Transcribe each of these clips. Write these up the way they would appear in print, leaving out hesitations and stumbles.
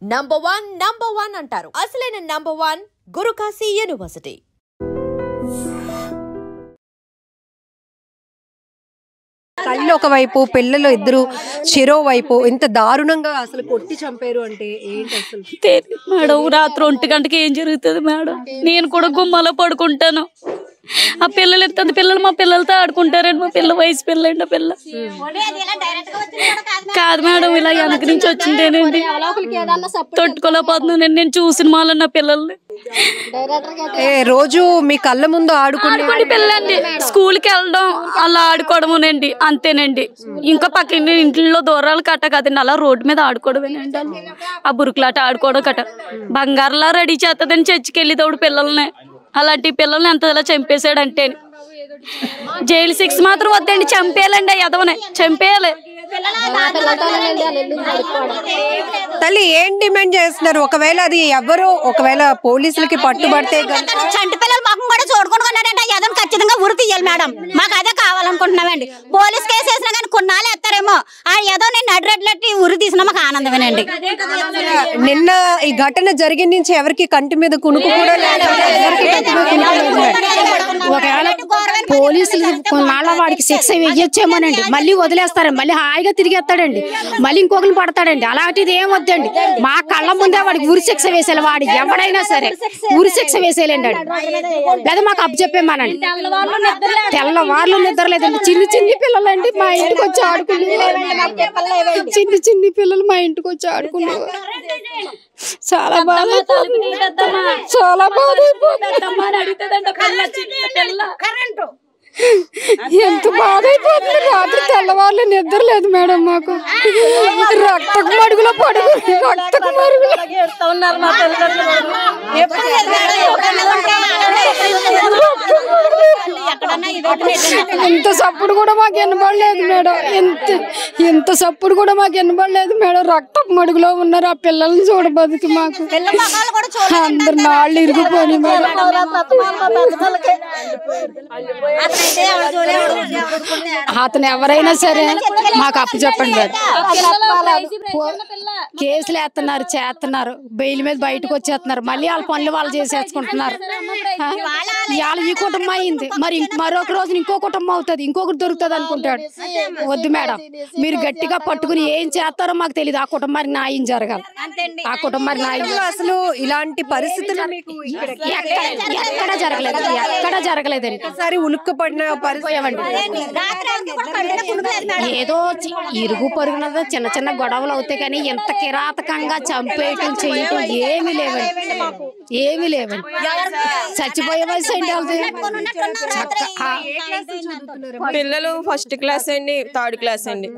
Number one అంటారు. అసలైన number 1 Guru Kashi university. తల్లి ఒకవైపు, పిల్లలు ఇద్దరు చెరోవైపు ఇంత దారుణంగా అసలు కొట్టి చంపారు అంటే ఏంటి అసలు? మేడం రాత్రి 1 గంటకి ఏం జరుగుతుంది మేడం? నేను కూడా గుమ్మలో పడుకుంటాను. ఆ పిల్లలు ఎంత పిల్లలు మా పిల్లలతో ఆడుకుంటారండి. మా పిల్ల వయసు పిల్లండి. ఆ పిల్ల కాదు మేడం, ఇలా వెనక నుంచి వచ్చిందేనండి. తట్టుకోలేకపోతున్నానండి నేను చూసిన వాళ్ళ నా పిల్లల్ని. రోజు మీ కళ్ళ ముందు ఆడుకునే పిల్లండి, స్కూల్కి వెళ్ళడం అలా ఆడుకోవడమేనండి, అంతేనండి. ఇంకా పక్కన ఇంట్లో దూరాలు కట్ట కదండి, అలా రోడ్డు మీద ఆడుకోవడమేనండి. ఆ బురుకులాట ఆడుకోవడం కట్ట బంగారులా రెడీ చేస్తుందని చర్చికి వెళ్ళేటప్పుడు పిల్లల్ని, అలాంటి పిల్లల్ని ఎంత ఇలా చంపేశాడంటే జైలు 6 మాత్రం వద్దండి, చంపేయాలండి. ఎదవనే చంపేయాలి. తల్లి ఏం డిమాండ్ చేస్తున్నారు? ఒకవేళ అది ఒకవేళ పోలీసులకి పట్టుబడితే చంటి పిల్లలు మాకు కూడా చూడుకుంటున్నాడంటే ఏదో ఖచ్చితంగా ఉరి తీయాలి మేడం. మాకు అదే కావాలనుకుంటున్నామండి. పోలీస్ కేసు వేసినా కానీ కొన్నాళ్ళు ఎత్తారేమో, ఆ ఏదో నేను నడిరెడ్లెట్టి ఉరి తీసినా మాకు ఆనందమేనండి. నిన్న ఈ ఘటన జరిగిన నుంచి ఎవరికి కంటి మీద కునుకు కూడా లేదు. ఒకవేళ పోలీసులు కొన్నాళ్ళ వాడికి శిక్ష వెయ్యొచ్చేమోనండి, మళ్ళీ వదిలేస్తారండి, మళ్ళీ హాయిగా తిరిగేస్తాడండి, మళ్ళీ ఇంకొకరిని పడతాడండి. అలాంటిది ఏం వద్దండి. మా కళ్ళ ముందే వాడికి ఉరి శిక్ష వేసేయాలి. వాడు ఎవడైనా సరే ఉరి శిక్ష వేసేయాలండి. లేదా మాకు అప్పచెప్పేమానండి. తెల్లవార్లు నిద్రలేదండి. చిన్ని పిల్లలండి మా ఇంటికి వచ్చి ఆడుకునేవారు. చిన్ని పిల్లలు మా ఇంటికి వచ్చి ఆడుకునేవారు. చాలా బాధ, చాలా బాధ. ఎంత బాధ అయిపోతుంది. రాత్రి తెల్లవారులు నిద్ర లేదు మేడం మాకు. రక్తకు మడుగులో రక్తకు మడుగులో ఎంత సప్పుడు కూడా మాకు వినబడలేదు మేడం. ఎంత సప్పుడు కూడా మాకు వినబడలేదు మేడం. రక్తపు మడుగులో ఉన్నారు ఆ పిల్లల్ని చూడబోదుకి మాకు అందరు నాళ్ళు ఇరిగిపోయి మేడం. అతను ఎవరైనా సరే మాకు అప్పచెప్పండి మేడం. కేసులు చేస్తున్నారు, బెయిల్ మీద బయటకు వచ్చేస్తున్నారు, మళ్ళీ వాళ్ళ పనులు వాళ్ళు చేసేసుకుంటున్నారు. ఇవాళ ఈ కుటుంబం అయింది, మరి మరొక రోజు ఇంకో కుటుంబం అవుతుంది, ఇంకొకటి దొరుకుతుంది అనుకుంటాడు. వద్దు మేడం, మీరు గట్టిగా పట్టుకుని ఏం చేస్తారో మాకు తెలియదు. ఆ కుటుంబానికి న్యాయం జరగాలి. ఆ కుటుంబానికి న్యాయం అసలు ఇలాంటి పరిస్థితులు ఎక్కడ జరగలేదండి. ఒకసారి ఉలుక్కుపడిన ఏదో ఇరుగు పొరుగునదో చిన్న గొడవలు అవుతాయి కానీ ఎంత కిరాతకంగా చంపేయటం చేయటం ఏమి లేవండి. చచ్చిపోయే వయసు ఏంటి? పిల్లలు 1st క్లాస్ అండి, 3rd క్లాస్ అండి.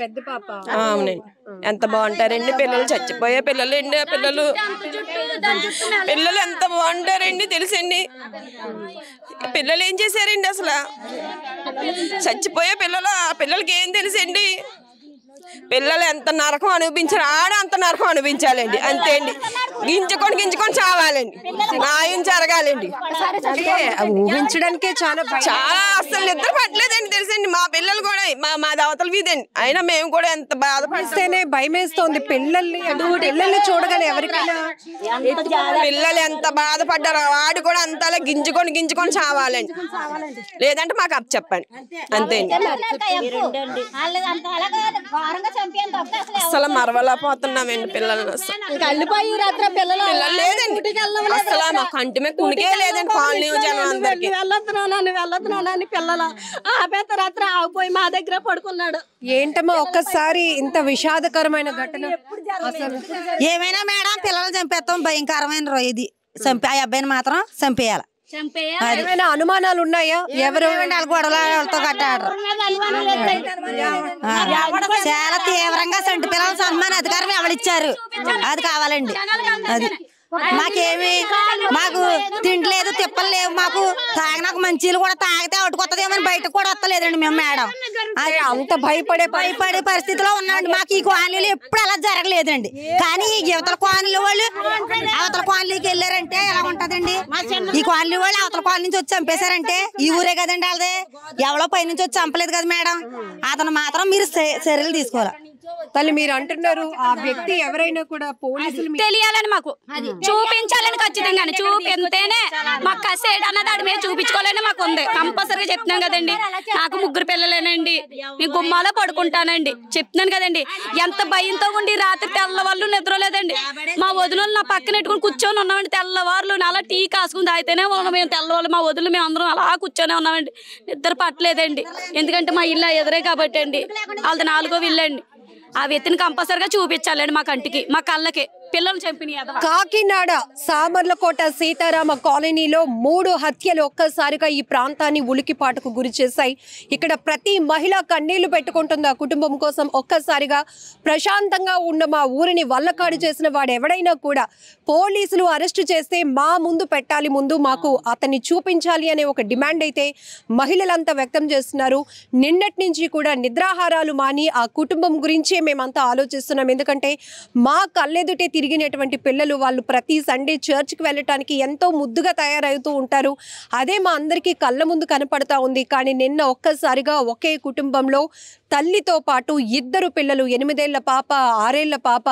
పెద్ద పాప. అవునండి. ఎంత బాగుంటారండి పిల్లలు, చచ్చిపోయే పిల్లలు అండి. పిల్లలు ఎంత బాగుంటారండి తెలుసండి. పిల్లలు ఏం చేశారండి అసలు? చచ్చిపోయే పిల్లలు, ఆ పిల్లలకి ఏం తెలుసండి? పిల్లలు ఎంత నరకం అనిపించారు, అంత నరకం అనిపించాలండి, అంతే అండి. గింజుకొని చావాలండి, న్యాయం జరగాలండి. ఊహించడానికే చాలా అసలు నిద్ర పట్టలేదండి తెలుసండి. మా పిల్లలు కూడా మా దవతల వీధండి, అయినా మేము కూడా ఎంత బాధపడిస్తేనే భయం వేస్తోంది. పిల్లల్ని చూడగానే ఎవరికైనా పిల్లలు ఎంత బాధపడ్డారో వాడు కూడా అంతలా గింజుకొని చావాలండి, లేదంటే మాకు అప్పు చెప్పండి, అంతే అండి. అసలు మరవలేకపోతున్నామండి పిల్లల్ని. పిల్లలు లేదండి అసలు, మా కంటి మీద కునికే లేదండి. కాలనీ జనం అందరికి వెళ్ళొద్దునాని పిల్లలు ఆపేత రాత్రి ఆగిపోయి మా దగ్గర పడుకున్నాడు. ఏంటమ్మా ఒక్కసారి ఇంత విషాదకరమైన ఘటన? ఏమైనా మేడం పిల్లలు చంపేస్తాం, భయంకరమైన ఇది. ఆ అబ్బాయిని మాత్రం చంపేయాలి. అనుమానాలు ఉన్నాయా? ఎవరు గొడవలతో కట్టాడు. చాలా తీవ్రంగా చంటి పిల్లలు సన్మాన అధికారం ఎవరిచ్చారు? అది కావాలండి. అది మాకు తిండి లేదు, తిప్పలు లేవు. మాకు తాగినాక మంచీలు కూడా తాగితే అటుకొత్తదేమని బయటకు కూడా వస్తలేదండి మేము మేడం. అది అంత భయపడే పరిస్థితిలో ఉన్నామండి. మాకు ఈ కాలనీలు ఎప్పుడు అలా జరగలేదండి. కానీ ఈ యువతల కాలనీలు వాళ్ళు అవతల కాలనీకి వెళ్ళారంటే ఎలా ఉంటదండి? ఈ కాలనీ వాళ్ళు అవతల కాలనీ నుంచి వచ్చి చంపేశారంటే ఈ ఊరే కదండి వాళ్ళది. ఎవరో పై నుంచి వచ్చి చంపలేదు కదా మేడం. అతను మాత్రం మీరు చర్యలు తీసుకోవాలి. తల్లి మీరు అంటున్నారు ఆ వ్యక్తి ఎవరైనా కూడా పోలీసులు తెలియాలని మాకు చూపించాలని ఖచ్చితంగా చూపిస్తేనే మాకు కసేడు అన్నది ఆడి మీద చూపించుకోవాలని మాకు ఉంది. కంపల్సరీగా చెప్తున్నాను కదండి. నాకు 3 పిల్లలేనండి. నేను గుమ్మాలో పడుకుంటానండి. చెప్తున్నాను కదండి. ఎంత భయంతో ఉండి రాత్రి తెల్లవాళ్ళు నిద్ర లేదండి. మా వదినలు నా పక్కన పెట్టుకుని కూర్చొని ఉన్నామండి. తెల్లవారులు అలా టీ కాసుకుని తాగితేనే ఉన్నాం. మేము తెల్లవాళ్ళు మా వదిలి మేము అందరం అలా కూర్చొనే ఉన్నామండి. నిద్ర పట్టలేదండి. ఎందుకంటే మా ఇల్లు ఎదురే కాబట్టి అండి. వాళ్ళది 4వ ఇల్లు అండి. ఆ వ్యక్తిని కంపల్సరిగా చూపించాలండి మా కంటికి, మా కళ్ళకి. పిల్లలు చంపినాయి. కాకినాడ సామర్లకోట సీతారామ కాలనీలో 3 హత్యలు ఒక్కసారిగా ఈ ప్రాంతాన్ని ఉలికిపాటుకు గురి చేశాయి. ఇక్కడ ప్రతి మహిళ కన్నీళ్లు పెట్టుకుంటుంది ఆ కుటుంబం కోసం. ఒక్కసారిగా ప్రశాంతంగా ఉన్న మా ఊరిని వల్లకాడు చేసిన వాడు ఎవడైనా కూడా పోలీసులు అరెస్టు చేస్తే మా ముందు పెట్టాలి, ముందు మాకు అతన్ని చూపించాలి అనే ఒక డిమాండ్ అయితే మహిళలంతా వ్యక్తం చేస్తున్నారు. నిన్నటి నుంచి కూడా నిద్రాహారాలు మాని ఆ కుటుంబం గురించే మేమంతా ఆలోచిస్తున్నాం. ఎందుకంటే మా కళ్ళెదుటే తిరిగినటువంటి పిల్లలు వాళ్ళు ప్రతి సండే చర్చ్కి వెళ్ళటానికి ఎంతో ముద్దుగా తయారవుతూ ఉంటారు. అదే మా అందరికీ కళ్ళ ముందు కనపడతా ఉంది. కానీ నిన్న ఒక్కసారిగా ఒకే కుటుంబంలో తల్లితో పాటు 2 పిల్లలు 8 ఏళ్ల పాప 6 ఏళ్ల పాప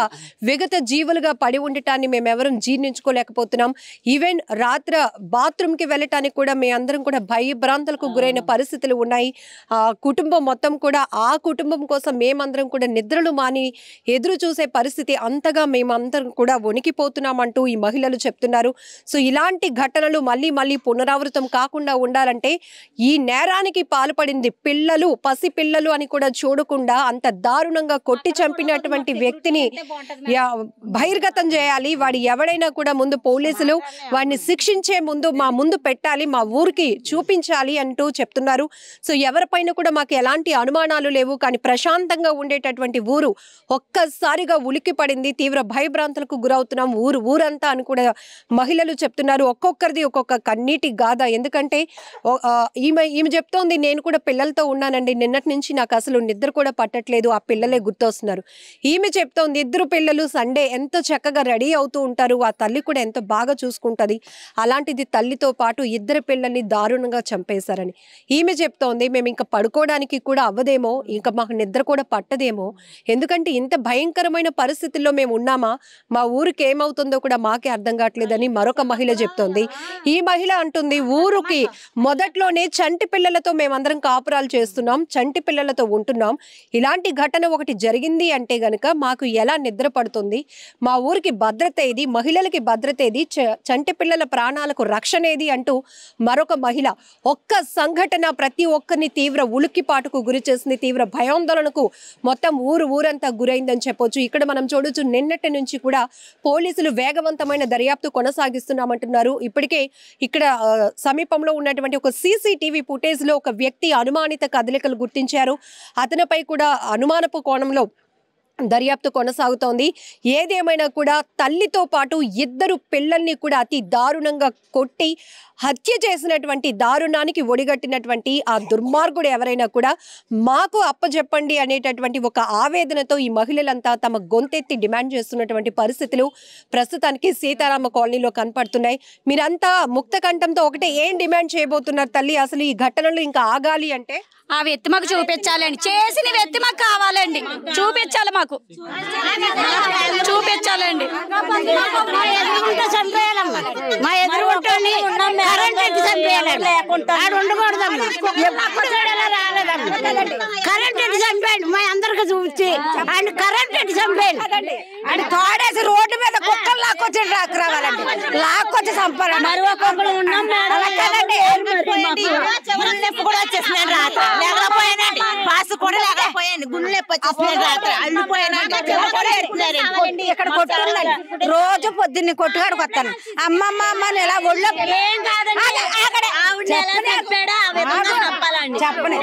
విగత జీవులుగా పడి ఉండటాన్ని మేమెవరం జీర్ణించుకోలేకపోతున్నాం. ఈవెన్ రాత్రి బాత్రూమ్కి వెళ్ళటానికి కూడా మేమందరం కూడా భయభ్రాంతులకు గురైన పరిస్థితులు ఉన్నాయి. ఆ కుటుంబం మొత్తం కూడా ఆ కుటుంబం కోసం మేమందరం కూడా నిద్రలు మాని ఎదురు చూసే పరిస్థితి. అంతగా మేమందరం కూడా వణికిపోతున్నామంటూ ఈ మహిళలు చెప్తున్నారు. సో ఇలాంటి ఘటనలు మళ్ళీ మళ్ళీ పునరావృతం కాకుండా ఉండాలంటే ఈ నేరానికి పాల్పడింది పిల్లలు, పసి పిల్లలు అని కూడా చూడకుండా అంత దారుణంగా కొట్టి చంపినటువంటి వ్యక్తిని బహిర్గతం చేయాలి. వాడు ఎవడైనా కూడా ముందు పోలీసులు వాడిని శిక్షించే ముందు మా ముందు పెట్టాలి, మా ఊరికి చూపించాలి అంటూ చెప్తున్నారు. సో ఎవరిపైన కూడా మాకు ఎలాంటి అనుమానాలు లేవు. కానీ ప్రశాంతంగా ఉండేటటువంటి ఊరు ఒక్కసారిగా ఉలికి పడింది. తీవ్ర భయభ్రాంతులకు గురవుతున్నాం ఊరంతా అని కూడా మహిళలు చెప్తున్నారు. ఒక్కొక్కరిది ఒక్కొక్క కన్నీటి గాథ. ఎందుకంటే ఈమె చెప్తోంది, నేను కూడా పిల్లలతో ఉన్నానండి. నిన్నటి నుంచి నాకు అసలు నిద్ర కూడా పట్టట్లేదు. ఆ పిల్లలే గుర్తొస్తున్నారు. ఈమె చెప్తోంది 2 పిల్లలు సండే ఎంతో చక్కగా రెడీ అవుతూ ఉంటారు. ఆ తల్లి కూడా ఎంతో బాగా చూసుకుంటుంది. అలాంటిది తల్లితో పాటు 2 పిల్లల్ని దారుణంగా చంపేశారని ఈమె చెప్తోంది. మేము ఇంకా పడుకోవడానికి కూడా అవ్వదేమో, ఇంకా మాకు నిద్ర కూడా పట్టదేమో. ఎందుకంటే ఇంత భయంకరమైన పరిస్థితుల్లో మేము ఉన్నామా, మా ఊరికి ఏమవుతుందో కూడా మాకే అర్థం కావట్లేదని మరొక మహిళ చెప్తోంది. ఈ మహిళ అంటుంది, ఊరికి మొదట్లోనే చంటి పిల్లలతో మేమందరం కాపురాలు చేస్తున్నాం, చంటి పిల్లలతో ఉంటున్నాం. ఇలాంటి ఘటన ఒకటి జరిగింది అంటే గనక మాకు ఎలా నిద్ర పడుతుంది? మా ఊరికి భద్రత ఏది, మహిళలకి భద్రత ఏది, చంటి పిల్లల ప్రాణాలకు రక్షణ ఏది అంటూ మరొక మహిళ. ఒక్క సంఘటన ప్రతి ఒక్కరిని తీవ్ర ఉలిక్కిపాటుకు గురి చేసింది, తీవ్ర భయాందోళనకు మొత్తం ఊరంతా గురైందని చెప్పొచ్చు. ఇక్కడ మనం చూడొచ్చు, నిన్నటి నుంచి కూడా పోలీసులు వేగవంతమైన దర్యాప్తు కొనసాగిస్తున్నామంటున్నారు. ఇప్పటికే ఇక్కడ సమీపంలో ఉన్నటువంటి ఒక CCTV ఫుటేజ్ లో ఒక వ్యక్తి అనుమానిత కదలికలు గుర్తించారు. అతనిపై కూడా అనుమానపు కోణంలో దర్యాప్తు కొనసాగుతోంది. ఏదేమైనా కూడా తల్లితో పాటు 2 పిల్లల్ని కూడా అతి దారుణంగా కొట్టి హత్య చేసినటువంటి దారుణానికి ఒడిగట్టినటువంటి ఆ దుర్మార్గుడు ఎవరైనా కూడా మాకు అప్పచెప్పండి అనేటటువంటి ఒక ఆవేదనతో ఈ మహిళలంతా తమ గొంతెత్తి డిమాండ్ చేస్తున్నటువంటి పరిస్థితులు ప్రస్తుతానికి సీతారామ కాలనీలో కనపడుతున్నాయి. మీరంతా ముక్త కంఠంతో ఒకటే ఏం డిమాండ్ చేయబోతున్నారు తల్లి? అసలు ఈ ఘటనలు ఇంకా ఆగాలి అంటే ఆ వ్యక్తి మాకు చూపించాలండి. చేసిన వ్యక్తి మాకు కావాలండి, చూపించాలి, మాకు చూపించాలండి. మా ఎదురు కరెంట్ ఎట్టి చంపేయండి, మా అందరికి చూపించి ఆయన కరెంట్ ఎట్టి చంపేయండి. ఆయన తోడేసి రోడ్డు మీద కుక్కలు లాక్కొచ్చి రావాలండి, లాక్కొచ్చి చంపాలి. కూడా వచ్చేసినాడు రాత్రి, లేకపోయానండి పాసు కూడా లేకపోయాను, గుండె నొప్పి వచ్చేసినాడు రాత్రి, అల్లిపోయానండి. ఇక్కడ కొట్టుకుందండి, రోజు పొద్దున్నే కొట్టుకాడికి వస్తాను. అమ్మమ్మ అమ్మని ఇలా ఒళ్ళో చెప్పని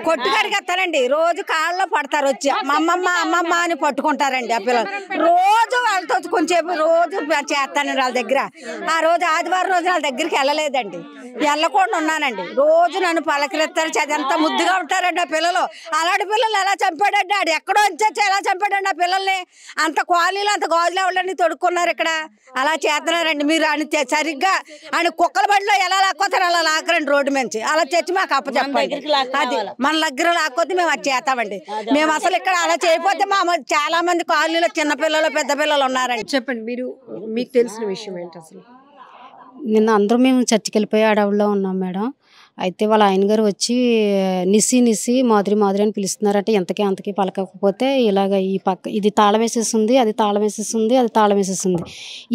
కొట్టుకాడికి వస్తానండి. రోజు కాళ్ళలో పడతారు వచ్చి అమ్మమ్మ అమ్మమ్మ అని పట్టుకుంటారండి. ఆ పిల్లలు రోజు వాళ్ళతో కొంచెంసేపు రోజు చేస్తానండి వాళ్ళ దగ్గర. ఆ రోజు ఆదివారం రోజు వాళ్ళ దగ్గరికి వెళ్ళలేదండి. వెళ్ళకుండా ఉన్నానండి. రోజు నన్ను పలకరిస్తారు, చదంతా ముద్దుగా ఉంటారండి ఆ పిల్లలు. అలాంటి పిల్లలు ఎలా చంపాడండి, ఆడు ఎక్కడో వచ్చి ఎలా చంపాడండి ఆ పిల్లల్ని? అంత క్వాలీలు అంత గాజులు ఎవరండి తొడుక్కున్నారు ఇక్కడ? అలా చేస్తున్నారండి మీరు. అని సరిగ్గా ఆయన కుక్కల బండిలో ఎలా లాక్కోతారు అలా లాక్కరండి రోడ్డు నుంచి. అలా తెచ్చి మాకు అప్పచెప్పండి. అది మన దగ్గర లాక్కోతే మేము అది చేస్తామండి. మేము అసలు ఇక్కడ అలా చేయకపోతే మా చాలా మంది కాలనీలో చిన్న పిల్లలు పెద్ద పిల్లలు ఉన్నారండి. చెప్పండి, మీకు తెలిసిన విషయం ఏంటి అసలు? నిన్న అందరూ మేము చర్చికి వెళ్ళిపోయి అడవుల్లో ఉన్నాం మేడం. అయితే వాళ్ళ ఆయన గారు వచ్చి నిసి మాదిరి అని పిలుస్తున్నారంటే అంతకీ పలకకపోతే ఇలాగ ఈ పక్క ఇది తాళం వేసేస్తుంది, అది తాళం వేసేస్తుంది, అది తాళం వేసేస్తుంది.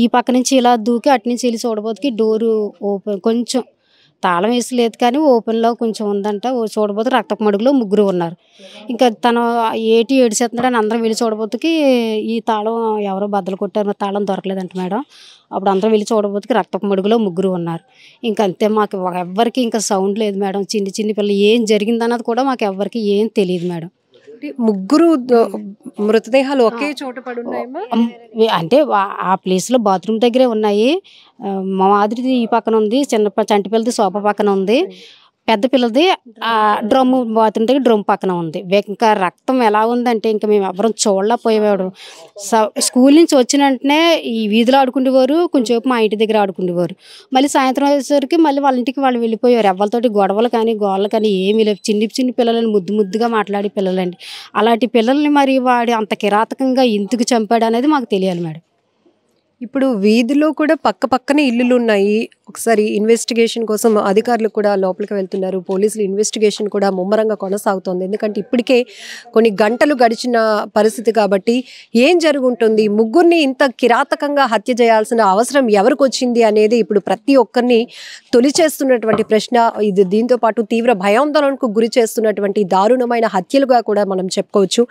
ఈ పక్క నుంచి ఇలా దూకి అటు నుంచి వెళ్ళి చూడబోతుకి డోరు ఓపెన్, కొంచెం తాళం వేసి లేదు కానీ ఓపెన్లో కొంచెం ఉందంట. చూడబోతు రక్తపు మడుగులో ముగ్గురు ఉన్నారు. ఇంకా తను ఏడిసేస్తున్నాడు అని అందరం వెళ్ళి చూడబోతుకి ఈ తాళం ఎవరో బద్దలు కొట్టారు, తాళం దొరకలేదంట మేడం. అప్పుడు అందరం వెళ్ళి చూడబోతుకి రక్తపు మడుగులో ముగ్గురు ఉన్నారు. ఇంకా అంతే, మాకు ఎవ్వరికి ఇంకా సౌండ్ లేదు మేడం. చిన్ని పిల్లలు ఏం జరిగిందన్నది కూడా మాకు ఎవ్వరికి ఏం తెలియదు మేడం. ముగ్గురు మృతదేహాలు ఒకే చోట పడి ఉన్నాయమ్మా? అంటే ఆ ప్లేస్లో బాత్రూమ్ దగ్గరే ఉన్నాయి. మా మాదిరిది ఈ పక్కన ఉంది, చంటి పిల్లది సోఫా పక్కన ఉంది, పెద్ద పిల్లది ఆ డ్రమ్ బాత్రూమ్ దగ్గర డ్రమ్ పక్కన ఉంది. ఇంకా రక్తం ఎలా ఉందంటే ఇంకా మేము ఎవరం చూడలేకపోయేవాడు. స్కూల్ నుంచి వచ్చిన వెంటనే ఈ వీధిలో ఆడుకునేవారు, కొంచెంసేపు మా ఇంటి దగ్గర ఆడుకునేవారు. మళ్ళీ సాయంత్రం అయ్యేసరికి మళ్ళీ వాళ్ళ ఇంటికి వాళ్ళు వెళ్ళిపోయారు. ఎవరితోటి గొడవలు కానీ గోళ్ళలు కానీ ఏమీ లేవు. చిన్ని పిల్లలని ముద్దుగా మాట్లాడే పిల్లలండి. అలాంటి పిల్లల్ని మరి వాడు అంత కిరాతకంగా ఎందుకు చంపాడు అనేది మాకు తెలియాలి మేడం. ఇప్పుడు వీధిలో కూడా పక్కనే ఇల్లులు ఉన్నాయి. ఒకసారి ఇన్వెస్టిగేషన్ కోసం అధికారులు కూడా లోపలికి వెళ్తున్నారు. పోలీసులు ఇన్వెస్టిగేషన్ కూడా ముమ్మరంగా కొనసాగుతోంది. ఎందుకంటే ఇప్పటికే కొన్ని గంటలు గడిచిన పరిస్థితి కాబట్టి ఏం జరుగుంటుంది, ముగ్గురిని ఇంత కిరాతకంగా హత్య చేయాల్సిన అవసరం ఎవరికి వచ్చింది అనేది ఇప్పుడు ప్రతి ఒక్కరిని తొలిచేస్తున్నటువంటి ప్రశ్న. ఇది దీంతో పాటు తీవ్ర భయాందోళనకు గురి చేస్తున్నటువంటి దారుణమైన హత్యలుగా కూడా మనం చెప్పుకోవచ్చు.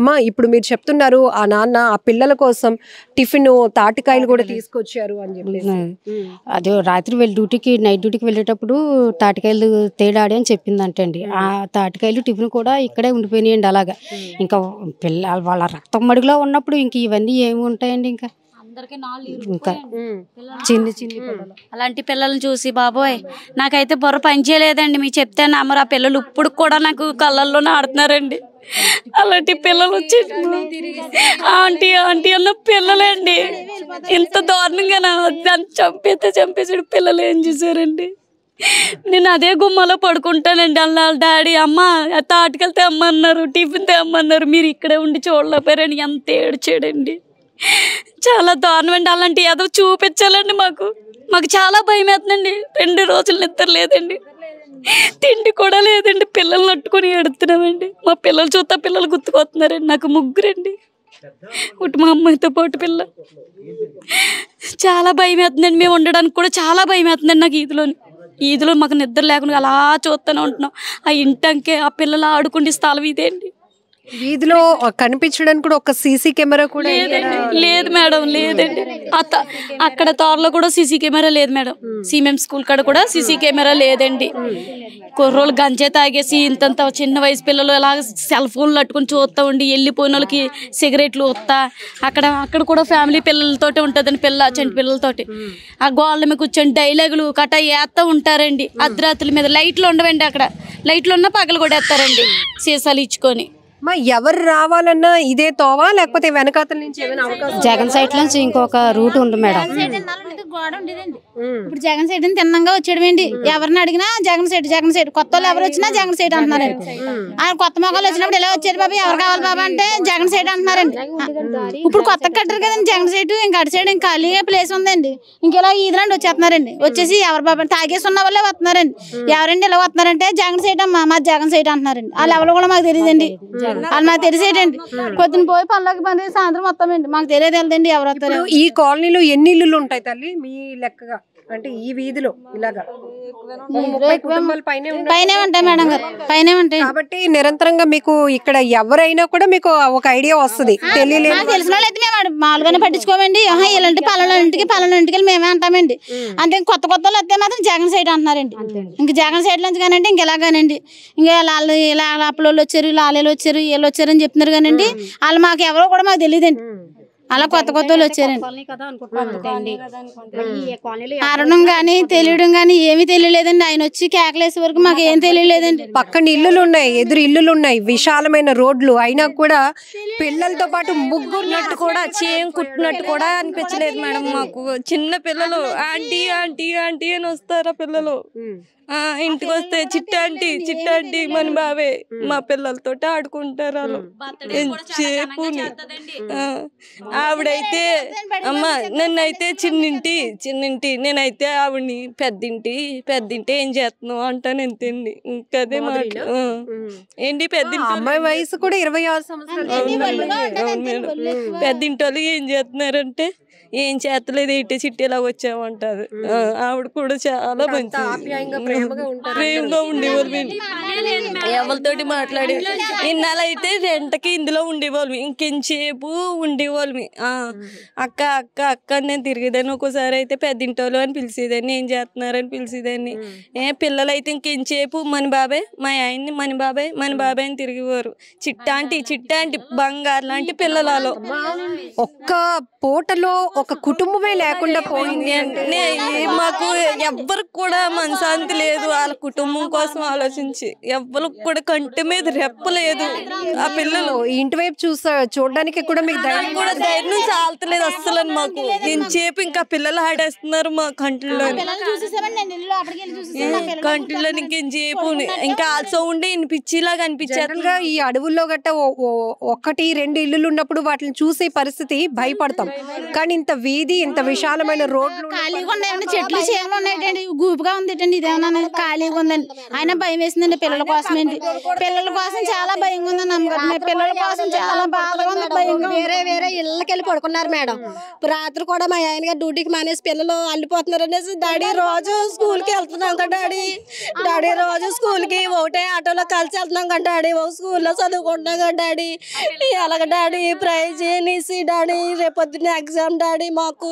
అమ్మ, ఇప్పుడు మీరు చెప్తున్నారు ఆ నాన్న ఆ పిల్లల కోసం టిఫిన్ తాటికాయలు కూడా తీసుకొచ్చారు అని చెప్పేసి. అదే రాత్రి నైట్ డ్యూటీకి వెళ్ళేటప్పుడు తాటికాయలు తేడాడి అని చెప్పిందంటండి. ఆ తాటికాయలు టిఫిన్ కూడా ఇక్కడే ఉండిపోయినాయండి. అలాగా ఇంకా వాళ్ళ రక్తం మడుగులో ఉన్నప్పుడు ఇంక ఇవన్నీ ఏమి ఉంటాయండి? ఇంకా చిన్ని అలాంటి పిల్లల్ని చూసి బాబోయ్ నాకైతే బుర్ర పనిచేయలేదండి. మీరు చెప్తే నమ్మరు. ఆ పిల్లలు ఇప్పుడు కూడా నాకు కళ్ళల్లోనే ఆడుతున్నారండి. అలాంటి పిల్లలు వచ్చి ఆంటీ అన్న పిల్లలండి. ఇంత దారుణంగా దాన్ని చంపేసాడు. పిల్లలు ఏం చేశారండి? నేను అదే గుమ్మలో పడుకుంటానండి. అలా డాడీ అమ్మ తాటికెళ్తే తెమ్మన్నారు, టిఫిన్ తెమ్మన్నారు, మీరు ఇక్కడే ఉండి చూడలేపారని ఎంత ఏడ్చాడండి. చాలా దారుణం అండి. అలాంటి ఏదో చూపించాలండి. మాకు చాలా భయం అవుతుందండి. 2 రోజులు నిద్ర లేదండి, తిండి కూడా లేదండి. పిల్లల్ని నట్టుకొని ఎడుతున్నామండి. మా పిల్లలు చూస్తా పిల్లలు గుర్తుకొస్తున్నారండి. నాకు ముగ్గురండి, ఒకటి మా అమ్మాయితో పాటు పిల్ల. చాలా భయం అవుతుందండి. మేము ఉండడానికి కూడా చాలా భయం అవుతుందండి నాకు. ఈదులో మాకు నిద్ర లేకుండా అలా చూస్తూనే ఉంటున్నాం. ఆ ఇంటంకే ఆ పిల్లలు ఆడుకునే స్థలం ఇదే అండి. వీధిలో కనిపించడానికి కూడా ఒక సీసీ కెమెరా కూడా లేదు మేడం. లేదండి. అక్కడ తోరలో కూడా సీసీ కెమెరా లేదు మేడం. సిఎంఎం స్కూల్ కాడ కూడా సీసీ కెమెరా లేదండి. కుర్రోళ్ళు గంజే తాగేసి ఇంతంత చిన్న వయసు పిల్లలు అలా సెల్ ఫోన్లు అట్టుకుని చూస్తూ ఉండి వెళ్ళిపోయిన వాళ్ళకి సిగరెట్లు వస్తా అక్కడ కూడా ఫ్యామిలీ పిల్లలతోటి ఉంటుందండి. చంటి పిల్లలతోటి ఆ గోళ్ళ మీద కూర్చొని డైలాగులు కట్ట వేస్తూ ఉంటారండి. అర్ధరాత్రుల మీద లైట్లు ఉండవండి. అక్కడ లైట్లు ఉన్నా పగలు కూడా వేస్తారండి సీసాలు ఇచ్చుకొని. ఎవరు రావాలన్నా ఇదే తోవా లేకపోతే వెనకాతల నుంచి ఏమైనా అవకాశం? జగన్ సైడ్ నుంచి ఇంకొక రూట్ ఉంది మేడం. గోడ ఉండేదండి. ఇప్పుడు జగన్ సైడ్ తిన్నంగా వచ్చేయడమేంటి. ఎవరిని అడిగినా జగన్ సైడ్ కొత్త వాళ్ళు ఎవరు వచ్చినా జగన్ సైడ్ అంటున్నారండి. ఆ కొత్త మొక్కలు వచ్చినప్పుడు ఎలా వచ్చారు బాబు, ఎవరు కావాలి బాబా అంటే జగన్ సైడ్ అంటున్నారండి. ఇప్పుడు కొత్త కట్టారు కదండి జగన్ సైడ్. ఇంకా అటు సైడ్ ఇంకా ఖాళీగా ప్లేస్ ఉందండి. ఇంకెలా ఈదులాంటి వచ్చేస్తున్నారండి. వచ్చేసి ఎవరు బాబా తాగేసి ఉన్న వాళ్ళే వస్తున్నారండి. ఎవరండి ఇలా వస్తున్నారంటే జగన్ సైడ్ అమ్మా మా జగన్ సైడ్ అంటున్నారండి. వాళ్ళు ఎవరు కూడా మాకు తెలియదండి. వాళ్ళు మాకు తెలిసేటండి. పొద్దున పోయి పనులకి పని సాయంత్రం వస్తామండి. మాకు తెలియదండి ఎవరు వస్తారు. ఈ కాలనీలో ఎన్ని ఇల్లులు ఉంటాయి తల్లి మీ లెక్కగా? అంటే ఈ వీధిలో ఇలాగా పైనే ఉంటాయి మేడం గారు, పైనే ఉంటాయి. కాబట్టి నిరంతరంగా మీకు ఇక్కడ ఎవరైనా కూడా మీకు ఒక ఐడియా వస్తుంది. తెలియలేదు తెలిసిన వాళ్ళు అయితే మేము మామూలుగానే పట్టించుకోమండి. ఇలాంటి పలానా ఇంటికి మేమే అంటామండి. అంటే కొత్త వాళ్ళు వస్తే మాత్రం జగన్ సైడ్ అంటున్నారండి. ఇంకా జగన్ సైడ్ నుంచి కానండి ఇంకెలాగానండి. ఇంకా వాళ్ళు ఇలా అప్పులోళ్ళు వచ్చారు, లాలేలు వచ్చారు, వీళ్ళు వచ్చారు అని చెప్తున్నారు కానండి. వాళ్ళు మాకు ఎవరో కూడా మాకు తెలియదండి. అలా కొత్త కొత్త వాళ్ళు వచ్చారండి. అరడం కానీ తెలియడం కానీ ఏమీ తెలియలేదండి. ఆయన వచ్చి కేకలేసే వరకు మాకు ఏం తెలియలేదండి. పక్కన ఇల్లులు ఉన్నాయి, ఎదురు ఇల్లులు ఉన్నాయి, విశాలమైన రోడ్లు అయినా కూడా పిల్లలతో పాటు ముగ్గురున్నట్టు కూడా చేయం కుట్టినట్టు కూడా అనిపించలేదు మేడం. మాకు చిన్న పిల్లలు ఆంటీ ఆంటీ ఆంటీ అని వస్తారా పిల్లలు. ఇంటికి వస్తే చిట్టాంటీ మన బావే మా పిల్లలతో ఆడుకుంటారు వాళ్ళు ఎంతసేపు. ఆవిడైతే అమ్మ నన్నైతే చిన్నింటి నేనైతే ఆవిడని పెద్దింటి ఏం చేస్తున్నావు అంటాను ఎంతండి. ఇంకదే మాట ఏంటి పెద్దింటి అమ్మాయి వయసు కూడా 26 సంవత్సరాలు. పెద్దింటి వాళ్ళు ఏం చేస్తున్నారంటే ఏం చేస్తలేదు ఇటు చిట్టేలా వచ్చామంటారు. ఆవిడ కూడా చాలా మంచి ప్రేమగా ఉండేవాళ్ళు. ఎవరితోటి మాట్లాడే ఇన్నాళ్ళైతే రెంటకి ఇందులో ఉండేవాళ్ళమి, ఇంకెంతసేపు ఉండేవాళ్ళమి. అక్క అక్క అక్క నేను తిరిగేదాన్ని. ఒక్కోసారి అయితే పెద్దింటోళ్ళు అని పిలిచేదాన్ని, ఏం చేస్తున్నారని పిలిచేదాన్ని. పిల్లలైతే ఇంకెంతసేపు మన బాబాయ్ మా ఆయన్ని మన బాబాయ్ అని తిరిగేవారు. చిట్టాంటి బంగారు లాంటి పిల్లలలో. ఒక్క పూటలో ఒక కుటుంబమే లేకుండా పోయింది అంటే మాకు ఎవ్వరికి కూడా మనశాంతి లేదు. వాళ్ళ కుటుంబం కోసం ఆలోచించి ఎవ్వరికి కూడా కంటి మీద రెప్పలేదు. ఆ పిల్లలు ఇంటి వైపు చూడడానికి కూడా మీకు ధైర్యం చాలతలేదు అస్సలు. మాకు ఎంతసేపు ఇంకా పిల్లలు ఆడేస్తున్నారు మా కంట్లో ఇంకెంతసేపు ఇంకా ఆ సౌండ్ వినిపించేలాగా అనిపించేట్టుగా. ఈ అడవుల్లో గట్ట 1-2 ఇల్లులు ఉన్నప్పుడు వాటిని చూసే పరిస్థితి భయపడతాం. కానీ ఇంత వీధి, ఇంత విశాలమైన రోడ్లు ఖాళీగా ఉన్నాయండి, చెట్లు చేమలు ఉన్నాయండి, గూపుగా ఉందండి. ఇదేమన్నా ఖాళీగా ఉందండి. అయినా భయం వేసిందండి పిల్లల కోసం అండి. పిల్లల కోసం చాలా భయంగా ఉందని అమ్మగారు. పిల్లల కోసం చాలా బాగా ఉంది, భయంగా. వేరే ఇళ్ళకి వెళ్ళి పడుకున్నారు మేడం. రాత్రి కూడా మా ఆయన గారు డ్యూటీకి మానేసి పిల్లలు అల్లిపోతున్నారు అనేసి డాడీ రోజు స్కూల్కి వెళ్తున్నాం కదా డాడీ రోజు స్కూల్కి ఒకటే ఆటోలో కలిసి వెళ్తున్నాం కదా డాడీ, ఒక స్కూల్లో చదువుకుంటున్నాం కదా డాడీ. ఎలాగ డాడీ ప్రైజ్ నీసి డాడీ రేపొద్దున ఎగ్జామ్ డాడీ, మాకు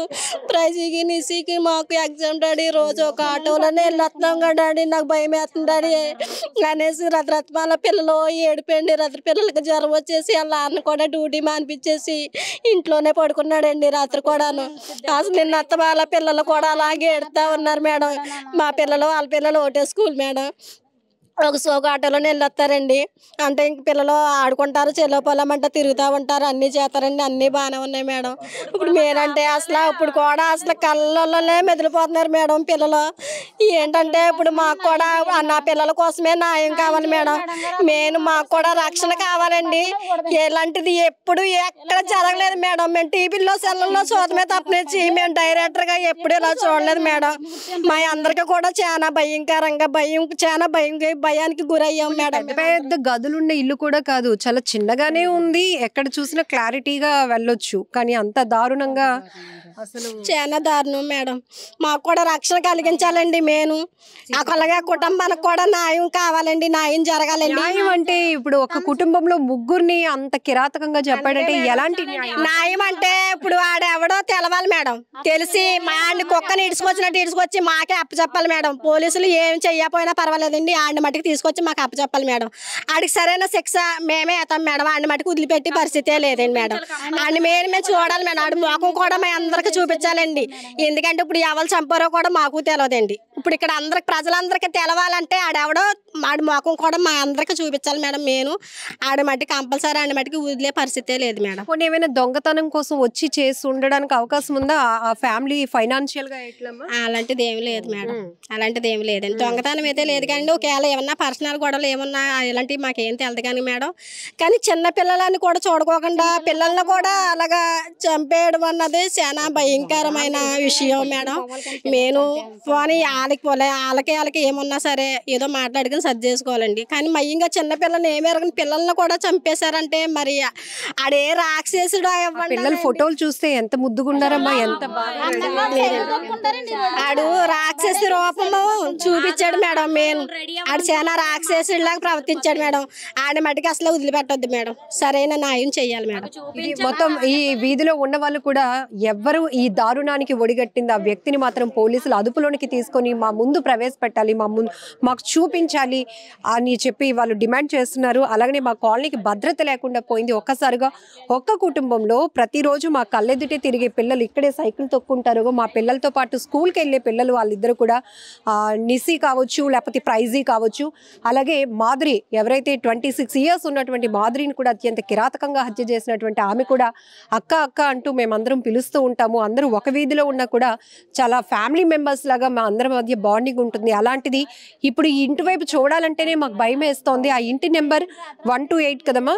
ప్రైజ్కి నిసికి మాకు ఎగ్జామ్ డాడీ, రోజు ఒక ఆటోలోనే వెళ్ళొస్తున్నాం కదా డాడీ, నాకు భయం వేస్తుంది డాడీ అనేసి రథరత్మాల పిల్లలు ఏడిపోయింది. రాత్రి పిల్లలకి జ్వరం వచ్చేసి వాళ్ళ అన్న కూడా డ్యూటీ మానిపించేసి ఇంట్లోనే పడుకున్నాడండి రాత్రి కూడాను. అసలు నిన్న అత్త వాళ్ళ పిల్లలు కూడా అలాగే ఏడుతా ఉన్నారు మేడం. మా పిల్లలు వాళ్ళ పిల్లలు ఒకటే స్కూల్ మేడం. ఒక ఆటోలోనే వెళ్ళొస్తారండి. అంటే ఇంక పిల్లలు ఆడుకుంటారు, చెల్లో పొలం అంటే తిరుగుతూ ఉంటారు, అన్నీ చేస్తారండి. అన్నీ బాగానే ఉన్నాయి మేడం. ఇప్పుడు మీరంటే అసలు ఇప్పుడు కూడా అసలు కళ్ళలోనే మెదిలిపోతున్నారు మేడం పిల్లలు. ఏంటంటే ఇప్పుడు మాకు కూడా నా పిల్లల కోసమే న్యాయం కావాలి మేడం. మాకు కూడా రక్షణ కావాలండి. ఎలాంటిది ఎప్పుడు ఎక్కడ జరగలేదు మేడం. మేము టీవీలో సెల్లలో చూడమే తప్పనిచ్చి మేము డైరెక్టర్గా ఎప్పుడు ఇలా చూడలేదు మేడం. మా అందరికీ కూడా చాలా భయంకరంగా భయానికి గురయ్యాం మేడం. పెద్ద గదులున్న ఇల్లు కూడా కాదు, చాలా చిన్నగానే ఉంది. ఎక్కడ చూసినా క్లారిటీగా వెళ్ళొచ్చు, కానీ అంత దారుణంగా అసలు చాలా దారుణం మేడం. మాకు కూడా రక్షణ కలిగించాలండి. అలాగే కుటుంబానికి కూడా న్యాయం కావాలండి, న్యాయం జరగాలండి. న్యాయం అంటే ఇప్పుడు ఒక కుటుంబంలో ముగ్గురిని అంత కిరాతకంగా చెప్పాడంటే ఎలాంటి న్యాయం అంటే ఇప్పుడు ఆడెవడో తెలవాలి మేడం. తెలిసి మా ఆడిని కుక్కని ఇడుచుకొచ్చినట్టు ఇడుచుకొచ్చి మాకే అప్పచెప్పాలి మేడం. పోలీసులు ఏం చెయ్యకపోయినా పర్వాలేదండి, ఆడిని మట్టుకు తీసుకొచ్చి మాకు అప్పచెప్పాలి మేడం. ఆడికి సరైన శిక్ష మేమే వేస్తాం మేడం. ఆడిని మట్టుకు వదిలిపెట్టి పరిస్థితే లేదండి మేడం. ఆడిని మేము చూడాలి మేడం. ఆడి మొఖం కూడా మేము అందరికి చూపించాలండి. ఎందుకంటే ఇప్పుడు ఎవరు చంపారో కూడా మాకు తెలియదండి. ఇప్పుడు ఇక్కడ ప్రజలందరికీ తెలవాలంటే ఆడెవడో ఆడి మొఖం కూడా మా అందరికి చూపించాలి మేడం. ఆడి మట్టి కంపల్సరీ ఆడి మట్టికి వదిలే పరిస్థితే లేదు మేడం. కొన్ని ఏమైనా దొంగతనం కోసం వచ్చి చేసి ఉండడానికి అవకాశం ఉందా? ఆ ఫ్యామిలీ ఫైనాన్షియల్ గా అలాంటిది ఏమి లేదు మేడం. అలాంటిది ఏమి లేదండి. దొంగతనం అయితే లేదు కానీ ఒకవేళ ఏమన్నా పర్సనల్ గొడవలు ఏమన్నా ఇలాంటివి మాకేం తెలియదు కానీ మేడం. కానీ చిన్న పిల్లలని కూడా చూడుకోకుండా పిల్లల్ని కూడా అలాగా చంపేయడం అన్నది చాలా భయంకరమైన విషయం మేడం. పోనీ వాళ్ళకి ఏమన్నా సరే ఏదో మాట్లాడుకుని సర్ది చేసుకోవాలండి. కానీ మయ్యంగా చిన్న పిల్లల్ని ఏమేరగని పిల్లల్ని కూడా చంపేశారంటే మరి ఆడే రాక్షసుడు. పిల్లల ఫోటోలు చూస్తే ఎంత ముద్దుగుండారమ్మా, ఎంత ఆడు రాక్షసి రూపము చూపించాడు మేడం. ఆడు చాలా రాక్షసుడిలాగా ప్రవర్తించాడు మేడం. ఆడి మట్టికి అసలు వదిలిపెట్టొద్దు మేడం. సరైన న్యాయం చెయ్యాలి మేడం. మొత్తం ఈ వీధిలో ఉన్న వాళ్ళు కూడా ఎవ్వరు ఈ దారుణానికి ఒడిగట్టింది ఆ వ్యక్తిని మాత్రం పోలీసులు అదుపులోనికి తీసుకొని మా ముందు ప్రవేశపెట్టాలి, మాకు చూపించాలి అని చెప్పి వాళ్ళు డిమాండ్ చేస్తున్నారు. అలాగనే మా కాలనీకి భద్రత లేకుండా పోయింది. ఒక్కసారిగా ఒక్క కుటుంబంలో ప్రతిరోజు మా కళ్ళెదుటే తిరిగే పిల్లలు ఇక్కడే సైకిల్ తొక్కుంటారు. మా పిల్లలతో పాటు స్కూల్కి వెళ్ళే పిల్లలు వాళ్ళిద్దరు కూడా నిసి కావచ్చు, లేకపోతే ప్రైజీ కావచ్చు, అలాగే మాధురి ఎవరైతే 26 ఇయర్స్ ఉన్నటువంటి మాధురిని కూడా అత్యంత కిరాతకంగా హత్య చేసినటువంటి ఆమె కూడా అక్క అక్క అంటూ మేమందరం పిలుస్తూ ఉంటాము. అందరూ ఒక వీధిలో ఉన్నా కూడా చాలా ఫ్యామిలీ మెంబర్స్ లాగా మా అందరి మధ్య బాండింగ్ ఉంటుంది. అలాంటిది ఇప్పుడు ఈ ఇంటి వైపు చూడాలంటేనే మాకు భయం వేస్తోంది. ఆ ఇంటి నెంబర్ 128 కదమ్మా,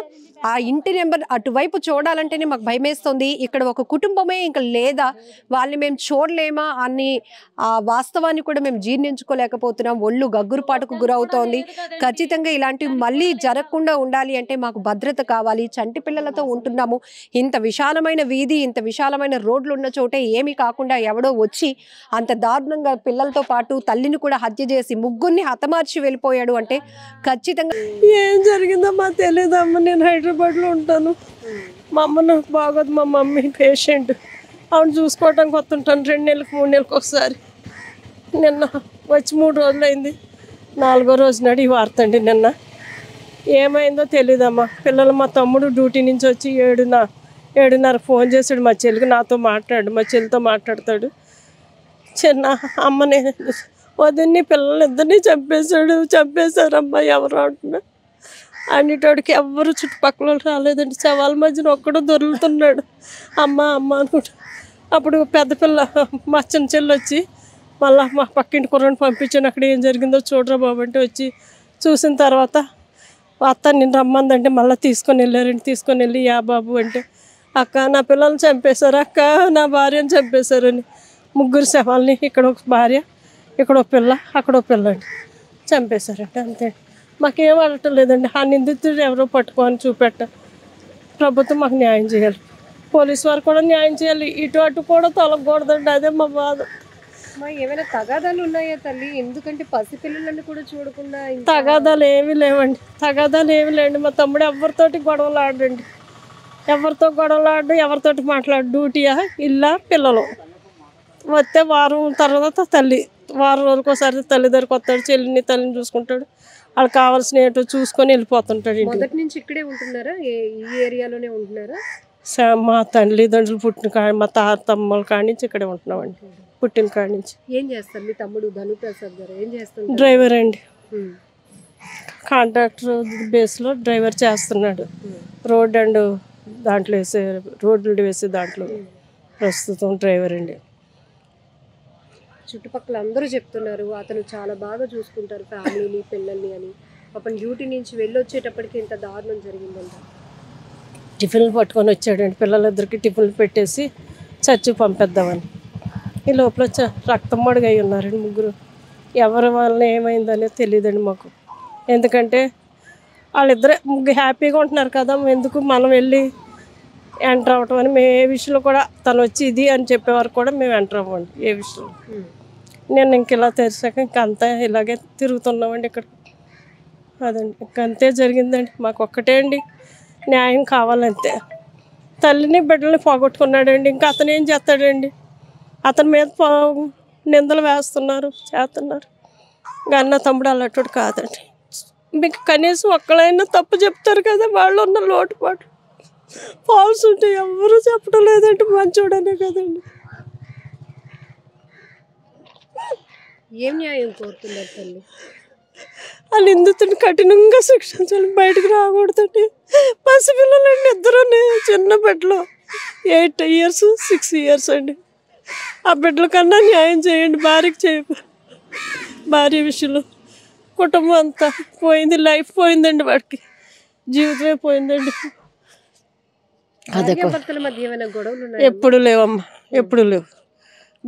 ఆ ఇంటి నెంబర్ అటువైపు చూడాలంటేనే మాకు భయం వేస్తుంది. ఇక్కడ ఒక కుటుంబమే ఇంకా లేదా, వాళ్ళని మేము చూడలేమా అని ఆ వాస్తవాన్ని కూడా మేము జీర్ణించుకోలేకపోతున్నాం. ఒళ్ళు గగ్గురుపాటుకు గురవుతోంది. ఖచ్చితంగా ఇలాంటివి మళ్ళీ జరగకుండా ఉండాలి అంటే మాకు భద్రత కావాలి. చంటి పిల్లలతో ఉంటున్నాము. ఇంత విశాలమైన వీధి, ఇంత విశాలమైన రోడ్లు ఉన్న చోటే ఏమీ కాకుండా ఎవడో వచ్చి అంత దారుణంగా పిల్లలతో పాటు తల్లిని కూడా హత్య చేసి ముగ్గురిని హతమార్చి వెళ్ళిపోయాడు అంటే ఖచ్చితంగా ఏం జరిగిందమ్మా తెలియదమ్మా. నేను హైదరాబాద్లో ఉంటాను. మా అమ్మ నాకు బాగోదు. మా మమ్మీ పేషెంట్, ఆవిడ చూసుకోవడానికి వస్తుంటాను 2 నెలలకు 3 నెలలకు ఒకసారి. నిన్న వచ్చి 3 రోజులు అయింది. 4వ రోజు నాడు ఈ వార్త అండి. నిన్న ఏమైందో తెలీదమ్మా. పిల్లలు మా తమ్ముడు డ్యూటీ నుంచి వచ్చి 7:30 ఫోన్ చేశాడు మా చెల్లికి. నాతో మాట్లాడు, మా చెల్లితో మాట్లాడతాడు. చిన్న అమ్మని వదిన్ని పిల్లలు ఇద్దరిని చంపేశారమ్మా. ఎవరు అంటున్నా అన్నిటోడికి ఎవ్వరు చుట్టుపక్కల రాలేదండి. శవాల మధ్యన ఒక్కడు దొరుకుతున్నాడు. అమ్మ అమ్మ అనుకుంటా. అప్పుడు పెద్ద పిల్ల మా చిన్న చెల్లి వచ్చి మళ్ళీ మా పక్కింటి కుర్రని పంపించాను. అక్కడ ఏం జరిగిందో చూడరా బాబు అంటే వచ్చి చూసిన తర్వాత అత్త నిన్ను రమ్మందంటే మళ్ళీ తీసుకొని వెళ్ళారండి. తీసుకొని వెళ్ళి యా బాబు అంటే అక్క నా పిల్లల్ని చంపేశారు, అక్క నా భార్యను చంపేశారని. 3 శవాలని, ఇక్కడ ఒక భార్య, ఇక్కడ ఒక పిల్ల, అక్కడ ఒక పిల్ల అండి చంపేశారండి. అంతే. మాకేం అడటం లేదండి. ఆ నిందితుడు ఎవరో పట్టుకొని చూపెట్ట. ప్రభుత్వం మాకు న్యాయం చేయాలి. పోలీసు వారు కూడా న్యాయం చేయాలి. ఇటు అటు కూడా తొలగకూడదండి. అదే మా బాధ. ఏమైనా తగాదాలు ఉన్నాయా తల్లి? ఎందుకంటే పసిపిల్లలను కూడా చూడకుండా తగాదాలు ఏమీ లేవండి. మా తమ్ముడు ఎవరితోటి గొడవలు ఆడండి. ఎవరితో గొడవలు ఆడు, ఎవరితోటి మాట్లాడు. డ్యూటీయా, ఇల్లా, పిల్లలు. వస్తే వారం తర్వాత తల్లి, వారం రోజులకోసారి తల్లి దగ్గరికి వస్తాడు. చెల్లిని తల్లిని చూసుకుంటాడు. వాళ్ళకి కావాల్సిన ఏంటో చూసుకొని వెళ్ళిపోతుంటాడు. మొదటి నుంచి ఇక్కడే ఉంటున్నారా? ఈ ఏరియాలోనే ఉంటున్నారా? మా తల్లిదండ్రులు పుట్టిన కాడి, మా తమ్ముల కాడి నుంచి ఇక్కడే ఉంటున్నామండి. పుట్టిన కాడి నుంచి. ఏం చేస్తారు మీ తమ్ముడు ధనుప్రసాద్ గారు? ఏం చేస్తారు? డ్రైవర్ అండి. కాంట్రాక్టర్ బేస్లో డ్రైవర్ చేస్తున్నాడు. రోడ్ అండ్ దాంట్లో రోడ్లు వేసే దాంట్లో ప్రస్తుతం డ్రైవర్ అండి. చుట్టుపక్కల అందరూ చెప్తున్నారు అతను చాలా బాగా చూసుకుంటారు ఫ్యామిలీని, పిల్లల్ని అని. పాపం డ్యూటీ నుంచి వెళ్ళొచ్చేటప్పటికి ఇంత దారుణం జరిగిందంట. టిఫిన్లు పట్టుకొని వచ్చాడండి. పిల్లలిద్దరికి టిఫిన్లు పెట్టేసి చర్చి పంపిద్దామని. ఈ లోపల రక్తం మడుగై ఉన్నారండి 3. ఎవరి వల్ల ఏమైందనేది తెలియదండి మాకు. ఎందుకంటే వాళ్ళిద్దరే 3 హ్యాపీగా ఉంటున్నారు కదా, ఎందుకు మనం వెళ్ళి ఎంటర్ అవ్వటం అని. మేము ఏ విషయంలో కూడా తను వచ్చి ఇది అని చెప్పేవారు కూడా మేము ఎంటర్ అవ్వండి ఏ విషయంలో. నేను ఇంక ఇలా తెరిచాక ఇంకంతా ఇలాగే తిరుగుతున్నామండి ఇక్కడ. అదండి ఇంకంతే జరిగిందండి. మాకు ఒక్కటే అండి న్యాయం కావాలంతే. తల్లిని బిడ్డల్ని పోగొట్టుకున్నాడండి. ఇంకా అతను ఏం చేస్తాడండి? అతని మీద నిందలు వేస్తున్నారు, చేస్తున్నారు. అన్న తమ్ముడు అలాంటి కాదండి. మీకు కనీసం ఒక్కలైనా తప్పు చెప్తారు కదా. వాళ్ళు ఉన్న లోటుపాటు ఫాల్స్ ఉంటే ఎవరు చెప్పడం లేదంటే మంచోడనే కదండి. ఏం న్యాయం కోరుతున్నారు తల్లి? ఆ నిందితుడిని కఠినంగా శిక్షించాలి. బయటకు రాకూడదండి. పసిపిల్లలండి ఇద్దరునే, చిన్న బిడ్డలు 8 ఇయర్స్ 6 ఇయర్స్ అండి. ఆ బిడ్డల కన్నా న్యాయం చేయండి. భార్య విషయంలో కుటుంబం అంతా పోయింది. లైఫ్ పోయిందండి. వాడికి జీవితమే పోయిందండి. భర్తల మధ్య ఏమైనా గొడవలు ఉన్నాయా? ఎప్పుడు లేవమ్మా, ఎప్పుడు లేవు.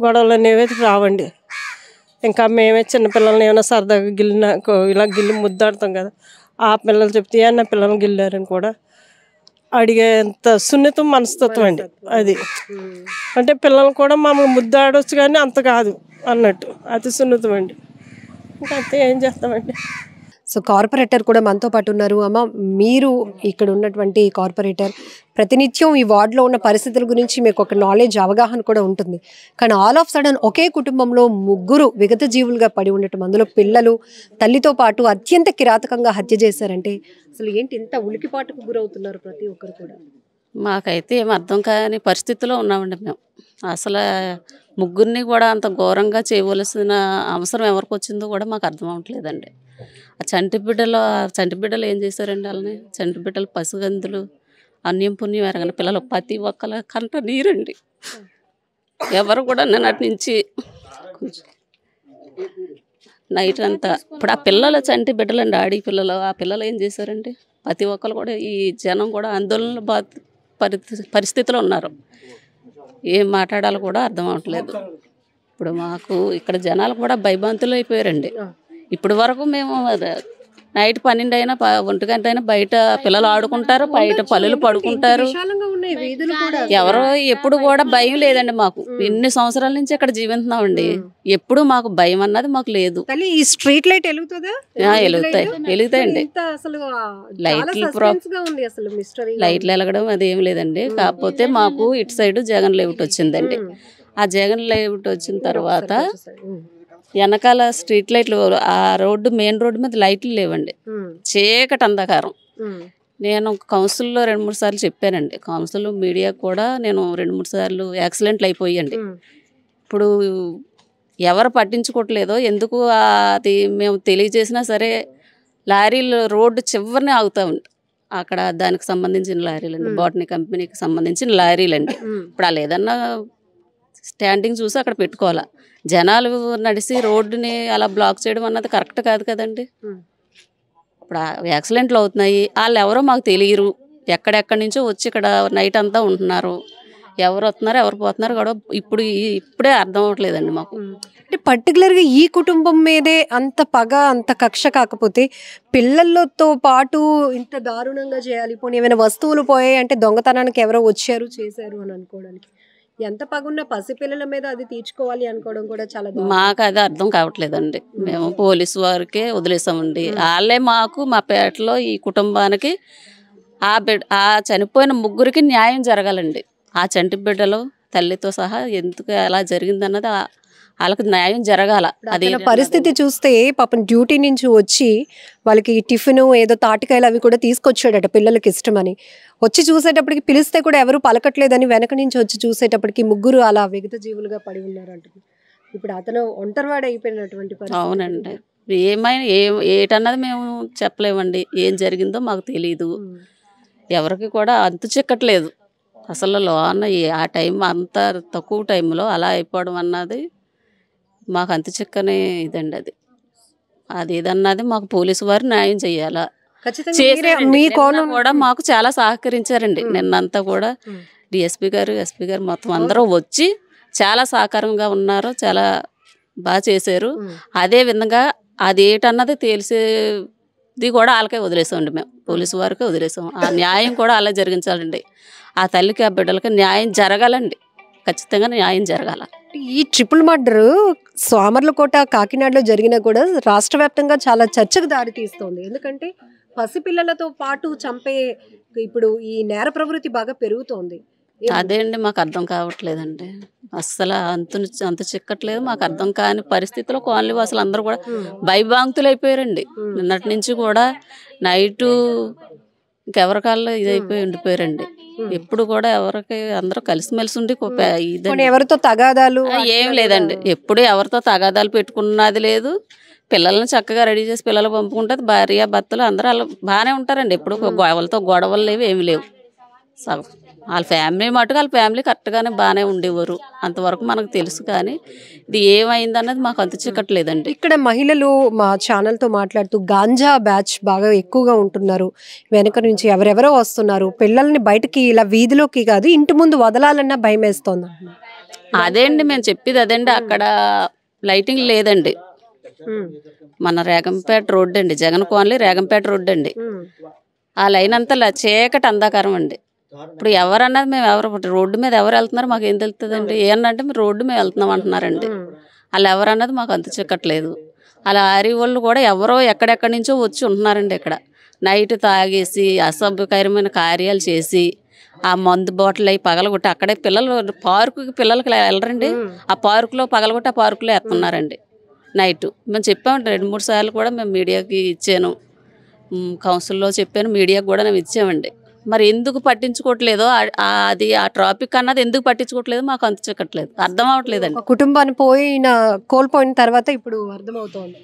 గొడవలు అనేవి రావండి. ఇంకా మేమే చిన్నపిల్లల్ని ఏమైనా సరదాగా గిల్లిన ఇలా గిల్లి ముద్దాడుతాం కదా, ఆ పిల్లలు చెప్తే నా పిల్లల్ని గిల్లారని కూడా అడిగేంత సున్నితం మనస్తత్వం అండి అది. అంటే పిల్లలు కూడా మమ్మల్ని ముద్దాడవచ్చు కానీ అంత కాదు అన్నట్టు, అతి సున్నితం అండి. ఇంకా అంతే, ఏం చేస్తామండి. సో కార్పొరేటర్ కూడా మనతో పాటు ఉన్నారు. అమ్మ, మీరు ఇక్కడ ఉన్నటువంటి కార్పొరేటర్, ప్రతినిత్యం ఈ వార్డులో ఉన్న పరిస్థితుల గురించి మీకు ఒక నాలెడ్జ్, అవగాహన కూడా ఉంటుంది. కానీ ఆల్ ఆఫ్ సడన్ ఒకే కుటుంబంలో ముగ్గురు విగత జీవులుగా పడి ఉండటం, అందులో పిల్లలు, తల్లితో పాటు అత్యంత కిరాతకంగా హత్య చేశారంటే అసలు ఏంటి, ఇంత ఉలికిపాటుకు గురవుతున్నారు ప్రతి ఒక్కరు కూడా? మాకైతే ఏం అర్థం కాని పరిస్థితిలో ఉన్నామండి మేము. అసలు ముగ్గురిని కూడా అంత ఘోరంగా చేయవలసిన అవసరం ఎవరికి వచ్చిందో కూడా మాకు అర్థం అవ్వట్లేదండి. ఆ చంటి బిడ్డలు ఏం చేశారండి వాళ్ళని? చంటి బిడ్డలు, పసిగందులు, అన్యం పుణ్యం ఎరగని పిల్లలు, ప్రతి ఒక్కల కంట నీరండి. ఎవరు కూడా నిన్నటి నుంచి నైట్ అంతా ఇప్పుడు ఆ పిల్లలు చంటి బిడ్డలండి, ఆడి పిల్లలు, ఆ పిల్లలు ఏం చేశారండి? ప్రతి ఒక్కరు కూడా ఈ జనం కూడా ఆందోళన పరిస్థితిలో ఉన్నారు. ఏం మాట్లాడాలో కూడా అర్థం అవ్వట్లేదు. ఇప్పుడు మాకు ఇక్కడ జనాలు కూడా భయభ్రాంతులు అయిపోయారండి. ఇప్పటి వరకు మేము నైట్ 12 అయినా 1 గంట అయినా బయట పిల్లలు ఆడుకుంటారు, బయట పల్లెలు పడుకుంటారు. ఎవరో ఎప్పుడు కూడా భయం లేదండి మాకు. ఎన్ని సంవత్సరాల నుంచి ఇక్కడ జీవిస్తున్నామండి, ఎప్పుడు మాకు భయం అన్నది మాకు లేదు. ఈ స్ట్రీట్ లైట్ వెలుగుతాయండి. లైట్లు వెలగడం అది ఏం లేదండి. కాకపోతే మాకు ఇటు సైడ్ జగన్ లేఅవుట్ వచ్చిందండి. ఆ జగన్ లేఅవుట్ వచ్చిన తర్వాత వెనకాల స్ట్రీట్ లైట్లు, ఆ రోడ్డు మెయిన్ రోడ్డు మీద లైట్లు లేవండి, చీకటి అంధకారం. నేను కౌన్సిల్లో 2-3 సార్లు చెప్పానండి. కౌన్సిల్ మీడియా కూడా నేను 2-3 సార్లు యాక్సిడెంట్లు అయిపోయాయండి. ఇప్పుడు ఎవరు పట్టించుకోవట్లేదో ఎందుకు అది మేము తెలియజేసినా సరే లారీలు రోడ్డు చివరిని ఆగుతూ ఉంటాయి. అక్కడ దానికి సంబంధించిన లారీలండి, బాటనీ కంపెనీకి సంబంధించిన లారీలండి. ఇప్పుడు వాళ్ళు ఏదన్నా స్టాండింగ్ చూసి అక్కడ పెట్టుకోవాలా. జనాలు నడిచి రోడ్డుని అలా బ్లాక్ చేయడం అన్నది కరెక్ట్ కాదు కదండి. ఇప్పుడు యాక్సిడెంట్లు అవుతున్నాయి, వాళ్ళు ఎవరో మాకు తెలియరు. ఎక్కడెక్కడి నుంచో వచ్చి ఇక్కడ నైట్ అంతా ఉంటున్నారు. ఎవరు వస్తున్నారు, ఎవరు పోతున్నారు కూడా ఇప్పుడే అర్థం అవ్వట్లేదండి మాకు. అంటే పర్టికులర్గా ఈ కుటుంబం మీదే అంత పగ, అంత కక్ష కాకపోతే పిల్లలతో పాటు ఇంత దారుణంగా చేయాలి. పోనీ ఏమైనా వస్తువులు పోయాయి అంటే దొంగతనానికి ఎవరో వచ్చారు చేశారు అని అనుకోవడానికి, ఎంత పగున్న పసిపిల్లల మీద అది తీర్చుకోవాలి అనుకోవడం కూడా చాలా మాకు అది అర్థం కావట్లేదండి. మేము పోలీసు వారికే వదిలేసామండి. వాళ్ళే మాకు మా పేటలో ఈ కుటుంబానికి ఆ చనిపోయిన ముగ్గురికి న్యాయం జరగాలండి. ఆ చంటి బిడ్డలు తల్లితో సహా ఎందుకు అలా జరిగిందన్నది వాళ్ళకి న్యాయం జరగాల. అది పరిస్థితి చూస్తే పాపం డ్యూటీ నుంచి వచ్చి వాళ్ళకి టిఫిన్ ఏదో తాటికాయలు అవి కూడా తీసుకొచ్చాడట పిల్లలకి ఇష్టమని. వచ్చి చూసేటప్పటికి పిలిస్తే కూడా ఎవరు పలకట్లేదని వెనక నుంచి వచ్చి చూసేటప్పటికి ముగ్గురు అలా విగత జీవులుగా పడి ఉన్నారంట. ఇప్పుడు అతను ఒంటరివాడు అయిపోయినటువంటి పరిస్థితి. అవునండి. ఏమైనా ఏటన్నది మేము చెప్పలేమండి. ఏం జరిగిందో మాకు తెలీదు. ఎవరికి కూడా అంతు చిక్కట్లేదు అసలు. లోన ఆ టైం అంత తక్కువ టైంలో అలా అయిపోవడం అన్నది మాకు అంత చిక్కనే ఇదండి. అది ఏదన్నది మాకు పోలీసు వారు న్యాయం చెయ్యాలా. కూడా మాకు చాలా సహకరించారండి. నిన్నంతా కూడా డిఎస్పీ గారు, ఎస్పీ గారు మొత్తం అందరూ వచ్చి చాలా సహకారంగా ఉన్నారు. చాలా బాగా చేశారు. అదే విధంగా అదేటన్నది తెలిసేది కూడా వాళ్ళకే వదిలేసామండి. మేము పోలీసు వారికే వదిలేసాం. ఆ న్యాయం కూడా అలా జరిగించాలండి. ఆ తల్లికి ఆ బిడ్డలకి న్యాయం జరగాలండి. ఖచ్చితంగా న్యాయం జరగాల. ఈ ట్రిపుల్ మర్డర్ సామర్లకోట, కాకినాడలో జరిగినా కూడా రాష్ట్ర వ్యాప్తంగా చాలా చర్చకు దారి తీస్తోంది. ఎందుకంటే పసిపిల్లలతో పాటు చంపే ఇప్పుడు ఈ నేర ప్రవృత్తి బాగా పెరుగుతోంది. అదే అండి మాకు అర్థం కావట్లేదండి. అస్సలు అంత చిక్కట్లేదు. మాకు అర్థం కాని పరిస్థితిలో కాలనీ వాసులు అందరూ కూడా భయభ్రాంతులు అయిపోయారండి. నిన్నటి నుంచి కూడా నైటు ఇంకెవరికాల్లో ఇదైపోయి ఉండిపోయారండి. ఎప్పుడు కూడా ఎవరికి అందరూ కలిసిమెలిసి ఉండి ఎవరితో తగాదాలు ఏం లేదండి. ఎప్పుడు ఎవరితో తగాదాలు పెట్టుకున్నది లేదు. పిల్లల్ని చక్కగా రెడీ చేసి పిల్లలు పంపుకుంటుంది. భార్య భర్తలు అందరూ వాళ్ళు బాగానే ఉంటారండి. ఎప్పుడు వాళ్ళతో గొడవలు లేవు, ఏమి లేవు. వాళ్ళ ఫ్యామిలీ మటుకు వాళ్ళ ఫ్యామిలీ కరెక్ట్గానే బాగానే ఉండేవారు. అంతవరకు మనకు తెలుసు. కానీ ఇది ఏమైంది అన్నది మాకు అంత చిక్కట్లేదండి. ఇక్కడ మహిళలు మా ఛానల్తో మాట్లాడుతూ గాంజా బ్యాచ్ బాగా ఎక్కువగా ఉంటున్నారు, వెనక నుంచి ఎవరెవరో వస్తున్నారు, పిల్లల్ని బయటకి ఇలా వీధిలోకి కాదు ఇంటి ముందు వదలాలన్నా భయం వేస్తోంది. అదే అండి మేము చెప్పేది. అదండి అక్కడ లైటింగ్ లేదండి. మన రేగంపేట రోడ్డు అండి, జగన్ కాలనీ రేగంపేట రోడ్డు అండి. ఆ లైన్ అంతా చీకటి అంధకారం అండి. ఇప్పుడు ఎవరన్నది మేము రోడ్డు మీద ఎవరు వెళ్తున్నారు మాకు ఏం తెలుస్తుందండి. ఏమన్నంటే మీరు రోడ్డు మీద వెళ్తున్నాం అంటున్నారండి. వాళ్ళు ఎవరన్నది మాకు అంత చిక్కట్లేదు. ఆ లారీ వాళ్ళు కూడా ఎవరో ఎక్కడెక్కడి నుంచో వచ్చి ఉంటున్నారండి ఇక్కడ. నైట్ తాగేసి అసభ్యకరమైన కార్యాలు చేసి ఆ మందు బాటిల్ అవి పగలగొట్టి అక్కడే పార్కుకి పిల్లలకి వెళ్ళరండి, ఆ పార్కులో పగలగొట్టి ఆ పార్కులో ఎత్తున్నారండి నైట్. మేము చెప్పామండి 2-3 సార్లు కూడా మేము మీడియాకి ఇచ్చాను, కౌన్సిల్లో చెప్పాను, మీడియాకి కూడా మేము ఇచ్చామండి. మరి ఎందుకు పట్టించుకోవట్లేదో అది ఆ ట్రాఫిక్ అన్నది ఎందుకు పట్టించుకోవట్లేదు మాకు అంత చిక్కట్లేదు, అర్థం అవ్వట్లేదండి. కుటుంబాన్ని కోల్పోయిన తర్వాత ఇప్పుడు అర్థమవుతోంది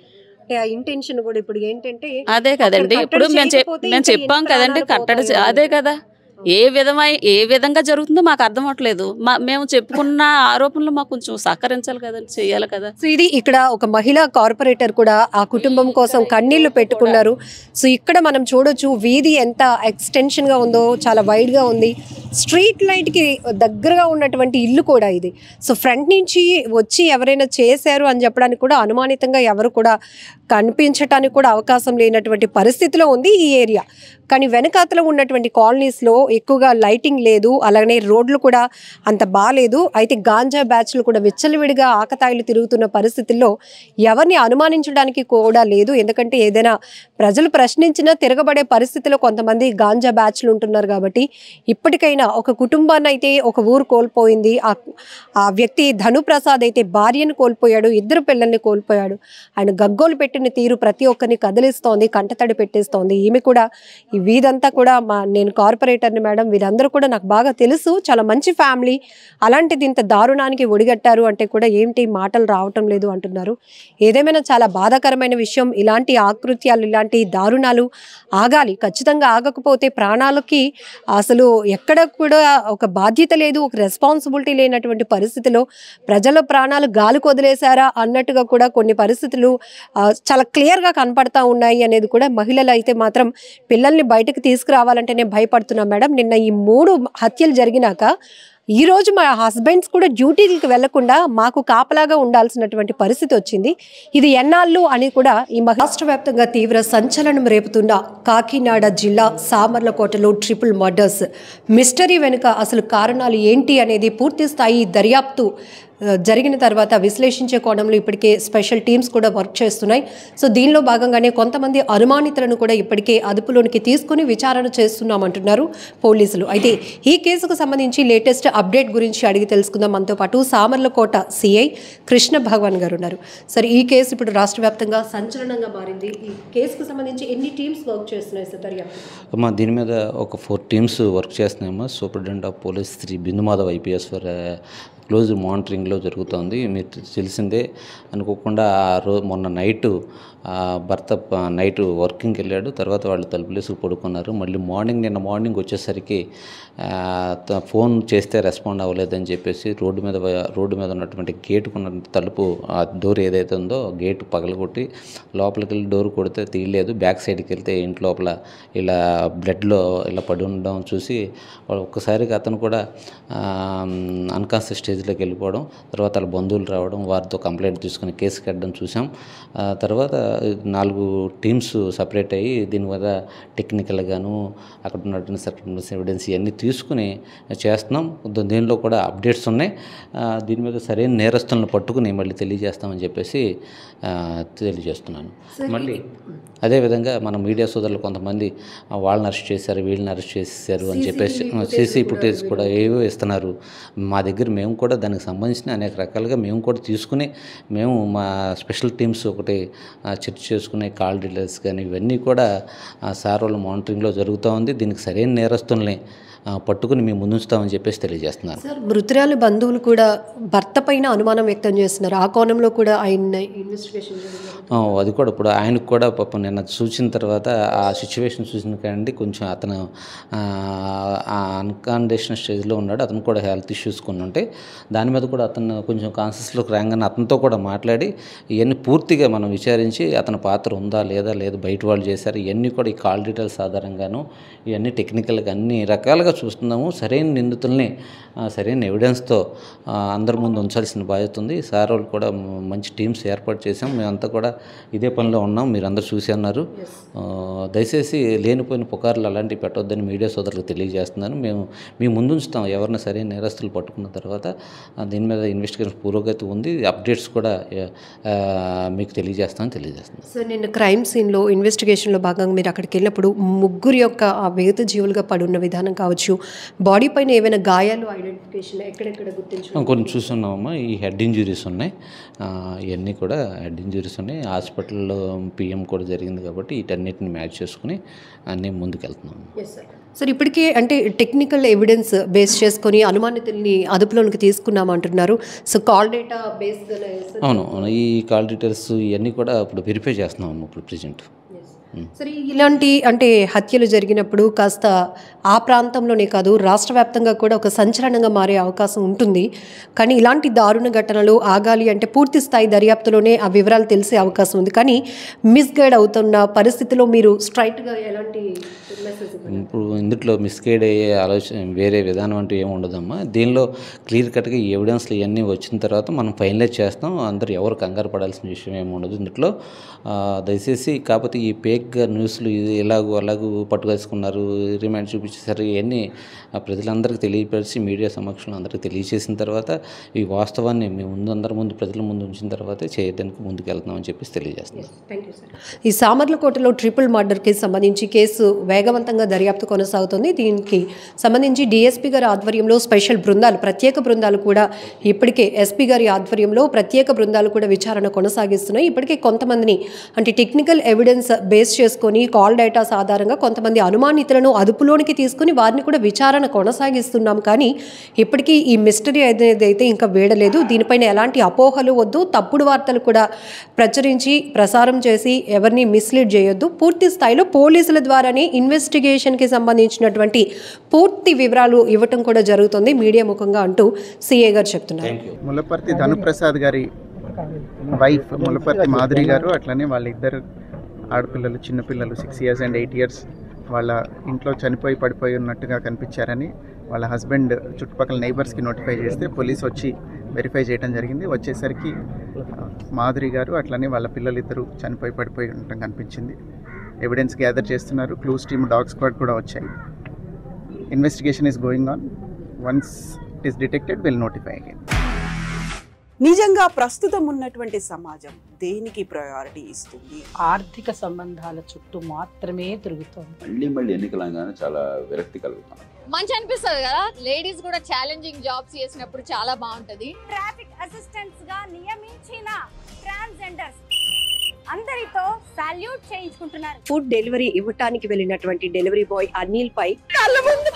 ఇంటెన్షన్ కూడా. ఇప్పుడు ఏంటంటే అదే కదండి, ఇప్పుడు మేము చెప్పాం కదండి కట్టడి, అదే కదా ఏ విధంగా జరుగుతుందో మాకు అర్థం అవ్వట్లేదు. మేము చెప్పుకున్న ఆరోపణలు మాకు కొంచెం సహకరించాలి కదండి, చెయ్యాలి కదా. సో ఇది ఇక్కడ ఒక మహిళా కార్పొరేటర్ కూడా ఆ కుటుంబం కోసం కన్నీళ్లు పెట్టుకున్నారు. సో ఇక్కడ మనం చూడొచ్చు వీధి ఎంత ఎక్స్టెన్షన్ గా ఉందో, చాలా వైడ్ గా ఉంది. స్ట్రీట్ లైట్ కి దగ్గరగా ఉన్నటువంటి ఇల్లు కూడా ఇది. సో ఫ్రంట్ నుంచి వచ్చి ఎవరైనా చేశారు అని చెప్పడానికి కూడా అనుమానితంగా ఎవరు కూడా కనిపించడానికి కూడా అవకాశం లేనటువంటి పరిస్థితిలో ఉంది ఈ ఏరియా. కానీ వెనకాతలో ఉన్నటువంటి కాలనీస్లో ఎక్కువగా లైటింగ్ లేదు, అలాగే రోడ్లు కూడా అంత బాగాలేదు. అయితే గాంజా బ్యాచ్లు కూడా విచ్చలవిడిగా ఆకతాయిలు తిరుగుతున్న పరిస్థితుల్లో ఎవరిని అనుమానించడానికి కూడా లేదు. ఎందుకంటే ఏదైనా ప్రజలు ప్రశ్నించినా తిరగబడే పరిస్థితిలో కొంతమంది గాంజా బ్యాచ్లు ఉంటున్నారు. కాబట్టి ఇప్పటికైనా ఒక కుటుంబాన్ని అయితే ఒక ఊరు కోల్పోయింది. ఆ వ్యక్తి ధనుప్రసాద్ అయితే భార్యను కోల్పోయాడు, 2 పిల్లల్ని కోల్పోయాడు. ఆయన గగ్గోలు పెట్టిన తీరు ప్రతి ఒక్కరిని కదిలిస్తోంది, కంటతడి పెట్టేస్తోంది. ఈమె కూడా ఈ వీధంతా కూడా నేను కార్పొరేటర్ని మేడం, వీరందరూ కూడా నాకు బాగా తెలుసు, చాలా మంచి ఫ్యామిలీ, అలాంటిది ఇంత దారుణానికి ఒడిగట్టారు అంటే కూడా ఏంటి మాటలు రావటం లేదు అంటున్నారు. ఏదేమైనా చాలా బాధాకరమైన విషయం. ఇలాంటి ఆకృత్యాలు, ఇలాంటి దారుణాలు ఆగాలి. ఖచ్చితంగా ఆగకపోతే ప్రాణాలకి అసలు ఎక్కడ కూడా ఒక బాధ్యత లేదు, ఒక రెస్పాన్సిబిలిటీ లేనటువంటి పరిస్థితిలో ప్రజల ప్రాణాలు గాలికి వదిలేశారా అన్నట్టుగా కూడా కొన్ని పరిస్థితులు చాలా క్లియర్గా కనపడతా ఉన్నాయి అనేది కూడా. మహిళలు అయితే మాత్రం పిల్లల్ని బయటకు తీసుకురావాలంటేనే భయపడుతున్నాం మేడం. నిన్న ఈ 3 హత్యలు జరిగినాక ఈరోజు మా హస్బెండ్స్ కూడా డ్యూటీలకు వెళ్లకుండా మాకు కాపలాగా ఉండాల్సినటువంటి పరిస్థితి వచ్చింది. ఇది ఎన్నాళ్ళు అని కూడా ఈ రాష్ట్ర వ్యాప్తంగా తీవ్ర సంచలనం రేపుతున్న కాకినాడ జిల్లా సామర్లకోటలో ట్రిపుల్ మర్డర్స్ మిస్టరీ వెనుక అసలు కారణాలు ఏంటి అనేది పూర్తి స్థాయి దర్యాప్తు జరిగిన తర్వాత విశ్లేషించే కోణంలో ఇప్పటికే స్పెషల్ టీమ్స్ కూడా వర్క్ చేస్తున్నాయి. సో దీనిలో భాగంగానే కొంతమంది అనుమానితులను కూడా ఇప్పటికే అదుపులోనికి తీసుకుని విచారణ చేస్తున్నామంటున్నారు పోలీసులు. అయితే ఈ కేసుకు సంబంధించి లేటెస్ట్ అప్డేట్ గురించి అడిగి తెలుసుకుందాం. మనతో పాటు సామర్లకోట సిఐ కృష్ణ భగవాన్ గారు ఉన్నారు. సరే, ఈ కేసు ఇప్పుడు రాష్ట్ర వ్యాప్తంగా సంచలనంగా మారింది. ఈ కేసుకు సంబంధించి ఎన్ని టీమ్స్ వర్క్ చేస్తున్నాయి సార్ దర్యాప్తు? దీని మీద ఒక 4 టీమ్స్ వర్క్ చేస్తున్నాయమ్మా. Superintendent of police Shri Bindu Madhav IPS for close మానిటరింగ్లో జరుగుతుంది. మీరు తెలిసిందే అనుకోకుండా మొన్న నైట్ భర్త నైట్ వర్కింగ్కి వెళ్ళాడు. తర్వాత వాళ్ళు తలుపులేసుకు పడుకున్నారు. మళ్ళీ నిన్న మార్నింగ్ వచ్చేసరికి ఫోన్ చేస్తే రెస్పాండ్ అవ్వలేదని చెప్పేసి రోడ్డు మీద ఉన్నటువంటి గేటుకున్న తలుపు డోర్ ఏదైతే ఉందో గేటు పగలగొట్టి లోపలికి వెళ్ళి డోర్ కొడితే తీయలేదు. బ్యాక్ సైడ్కి వెళ్తే ఇంటి లోపల ఇలా బ్లడ్లో ఇలా పడి ఉండడం చూసి ఒక్కసారిగా అతను కూడా అన్కాన్షియస్ స్టేజ్లోకి వెళ్ళిపోవడం, తర్వాత వాళ్ళ బంధువులు రావడం, వారితో కంప్లైంట్ తీసుకుని కేసు కట్టడం చూసాం. తర్వాత 4 టీమ్స్ సపరేట్ అయ్యి దీని మీద టెక్నికల్గాను అక్కడ ఉన్నటువంటి సర్కమ్స్టెన్షియల్ ఎవిడెన్స్ ఇవన్నీ తీసుకుని చేస్తున్నాం. దీనిలో కూడా అప్డేట్స్ ఉన్నాయి. దీని మీద సరైన నేరస్తులను పట్టుకుని మళ్ళీ తెలియజేస్తామని చెప్పేసి తెలియజేస్తున్నాను. మళ్ళీ అదేవిధంగా మన మీడియా సోదరులు కొంతమంది వాళ్ళని అరెస్ట్ చేశారు, వీళ్ళని అరెస్ట్ చేశారు అని చెప్పేసి సీసీ ఫుటేజ్ కూడా ఏవో ఇస్తున్నారు. మా దగ్గర మేము కూడా దానికి సంబంధించిన అనేక రకాలుగా మేము కూడా తీసుకుని మేము మా స్పెషల్ టీమ్స్ ఒకటి చర్చ చేసుకునే కాల్ డీటెయిల్స్ కానీ ఇవన్నీ కూడా సార్ వాళ్ళ మానిటరింగ్లో జరుగుతూ ఉంది. దీనికి సరైన నేరస్తుల్ని పట్టుకుని మేము ముందుంచుతామని చెప్పేసి తెలియజేస్తున్నాను. సార్, మృతురాలు బంధువులు కూడా భర్త పైన అనుమానం వ్యక్తం చేస్తున్నారు. ఆ కోణంలో కూడా ఆయన ఇన్వెస్టిగేషన్ అది కూడా ఇప్పుడు ఆయనకు కూడా పాపం నిన్న చూసిన తర్వాత ఆ సిచ్యువేషన్ చూసిన కానీ కొంచెం అతను అన్కాండిషన్ స్టేజ్లో ఉన్నాడు. అతను కూడా హెల్త్ ఇష్యూస్ కొన్ని ఉంటాయి. దాని మీద కూడా అతను కొంచెం కాన్షియస్లోకి రాగానే అతనితో కూడా మాట్లాడి ఇవన్నీ పూర్తిగా మనం విచారించి అతని పాత్ర ఉందా లేదా, లేదు బయట వాళ్ళు చేశారు, ఇవన్నీ కూడా ఈ కాల్ డీటెయిల్స్ ఆధారంగాను ఇవన్నీ టెక్నికల్గా అన్ని రకాలుగా తొందరగా చూస్తున్నాము. సరైన నిందితుల్ని సరైన ఎవిడెన్స్తో అందరి ముందు ఉంచాల్సిన బాధ్యత ఉంది. సార్ వాళ్ళు కూడా మంచి టీమ్స్ ఏర్పాటు చేసాం. మేమంతా కూడా ఇదే పనిలో ఉన్నాం. మీరు అందరూ చూసి అన్నారు. దయచేసి లేనిపోయిన పుకార్లు అలాంటివి పెట్టొద్దని మీడియా సోదరులకు తెలియజేస్తున్నాను. మేము మీ ముందు ఉంచుతాం. ఎవరిని సరైన నేరస్తులు పట్టుకున్న తర్వాత దీని మీద ఇన్వెస్టిగేషన్ పురోగతి ఉంది. అప్డేట్స్ కూడా మీకు తెలియజేస్తున్నాను. సో నిన్న క్రైమ్ సీన్లో ఇన్వెస్టిగేషన్లో భాగంగా మీరు అక్కడికి వెళ్ళినప్పుడు ముగ్గురు యొక్క ఆ వేద జీవులుగా పడున్న విధానం కావచ్చు, బాడీ పైన ఏమైనా గాయాలు ఐడెంటిఫికేషన్ ఎక్కడెక్కడ గుర్తించు కొన్ని చూస్తున్నామమ్మా. ఈ హెడ్ ఇంజురీస్ ఉన్నాయి. ఇవన్నీ కూడా హెడ్ ఇంజురీస్ ఉన్నాయి. హాస్పిటల్లో పిఎం కూడా జరిగింది కాబట్టి వీటన్నిటిని మ్యాచ్ చేసుకుని అన్నీ ముందుకెళ్తున్నాము. సార్ ఇప్పటికే అంటే టెక్నికల్ ఎవిడెన్స్ బేస్ చేసుకొని అనుమానితుల్ని అదుపులోనికి తీసుకున్నామంటున్నారు. సో కాల్ డేటా బేస్గా అవును, ఈ కాల్ డీటెయిల్స్ ఇవన్నీ కూడా ఇప్పుడు వెరిఫై చేస్తున్నాము ఇప్పుడు ప్రెజెంట్. సరే ఇలాంటి అంటే హత్యలు జరిగినప్పుడు కాస్త ఆ ప్రాంతంలోనే కాదు రాష్ట్ర వ్యాప్తంగా కూడా ఒక సంచలనంగా మారే అవకాశం ఉంటుంది. కానీ ఇలాంటి దారుణ ఘటనలు ఆగాలి అంటే పూర్తి స్థాయి దర్యాప్తులోనే ఆ వివరాలు తెలిసే అవకాశం ఉంది. కానీ మిస్గైడ్ అవుతున్న పరిస్థితిలో మీరు స్ట్రైట్గా ఎలాంటి మెసేజ్? ఇప్పుడు ఇందులో మిస్గైడ్ అయ్యే ఆలోచన వేరే విధానం అంటూ ఏమి ఉండదమ్మా. దీనిలో క్లియర్ కట్గా ఈ ఎవిడెన్స్లు ఇవన్నీ వచ్చిన తర్వాత మనం ఫైనలైజ్ చేస్తాం. అందరూ ఎవరు కంగారు పడాల్సిన విషయం ఏమి ఉండదు ఇందులో. దయచేసి కాకపోతే ఈ ఫేక్గా న్యూస్లు ఇది అలాగూ పట్టుకేసుకున్నారు, రిమాండ్ చూపించేసరికి ఇవన్నీ ప్రజలందరికీ తెలియపరిచి మీడియా సమక్షంలో అందరికీ తెలియజేసిన తర్వాత ఈ వాస్తవాన్ని మేము అందరి ముందు ప్రజల ముందు ఉంచిన తర్వాతే చేయడానికి ముందుకు వెళ్తున్నామని చెప్పేసి తెలియజేస్తున్నాం. ఈ సామర్లకోటలో ట్రిపుల్ మర్డర్కి సంబంధించి కేసు వేగవంతంగా దర్యాప్తు కొనసాగుతుంది. దీనికి సంబంధించి డిఎస్పీ గారి ఆధ్వర్యంలో స్పెషల్ బృందాలు, ప్రత్యేక బృందాలు కూడా ఇప్పటికే ఎస్పీ గారి ఆధ్వర్యంలో ప్రత్యేక బృందాలు కూడా విచారణ కొనసాగిస్తున్నాయి. ఇప్పటికే కొంతమందిని అంటే టెక్నికల్ ఎవిడెన్స్ బేస్ చేసుకొని కాల్ డేటాస్ ఆధారంగా కొంతమంది అనుమానితులను అదుపులోనికి తీసుకుని వారిని కూడా విచారణ కొనసాగిస్తున్నాం. కానీ ఇప్పటికీ ఈ మిస్టరీ అనేది అయితే ఇంకా వీడలేదు. దీనిపైన ఎలాంటి అపోహలు వద్దు, తప్పుడు వార్తలు కూడా ప్రచురించి ప్రసారం చేసి ఎవరిని మిస్లీడ్ చేయొద్దు. పూర్తి స్థాయిలో పోలీసుల ద్వారానే ఇన్వెస్టిగేషన్కి సంబంధించినటువంటి పూర్తి వివరాలు ఇవ్వటం కూడా జరుగుతుంది మీడియా ముఖంగా అంటూ సిఏ గారు చెప్తున్నారు. ములపర్తి ధనుప్రసాద్ గారి వైఫ్ ములపర్తి మాధురి గారు, అట్లనే వాళ్ళ ఇద్దరు ఆడపిల్లలు, చిన్నపిల్లలు 6 years and 8 years వాళ్ళ ఇంట్లో చనిపోయి పడిపోయి ఉన్నట్టుగా కనిపించారని వాళ్ళ హస్బెండ్ చుట్టుపక్కల నైబర్స్కి నోటిఫై చేస్తే పోలీస్ వచ్చి వెరిఫై చేయడం జరిగింది. వచ్చేసరికి మాధురి గారు అట్లనే వాళ్ళ పిల్లలిద్దరూ చనిపోయి పడిపోయి ఉండటం కనిపించింది. ఎవిడెన్స్ గ్యాదర్ చేస్తున్నారు. క్లూస్ టీమ్, డాగ్ స్క్వాడ్ కూడా వచ్చాయి. Investigation is going on. Once it is detected will notify again. నిజంగా ప్రస్తుతం ఉన్నటువంటి సమాజం దేనికి ప్రయారిటీ ఇస్తుంది? ఆర్థిక సంబంధాల చుట్టూ మాత్రమే తిరుగుతుంది. మళ్ళీ ఎన్నికలంగానే చాలా విరక్తి కలుగుతాం. మంచి అనిపిస్తుంది కదా, లేడీస్ కూడా ఛాలెంజింగ్ జాబ్స్ చేసినప్పుడు చాలా బాగుంటది. ట్రాఫిక్ అసిస్టెంట్స్ గా నియమించిన ట్రాన్స్జెండర్స్ అందరితో సాల్యూట్ చేయించుకుంటున్నారు. ఫుడ్ డెలివరీ ఇవ్వటానికి వెళ్ళినటువంటి డెలివరీ బాయ్ అనిల్ పై కళ్ళ ముందు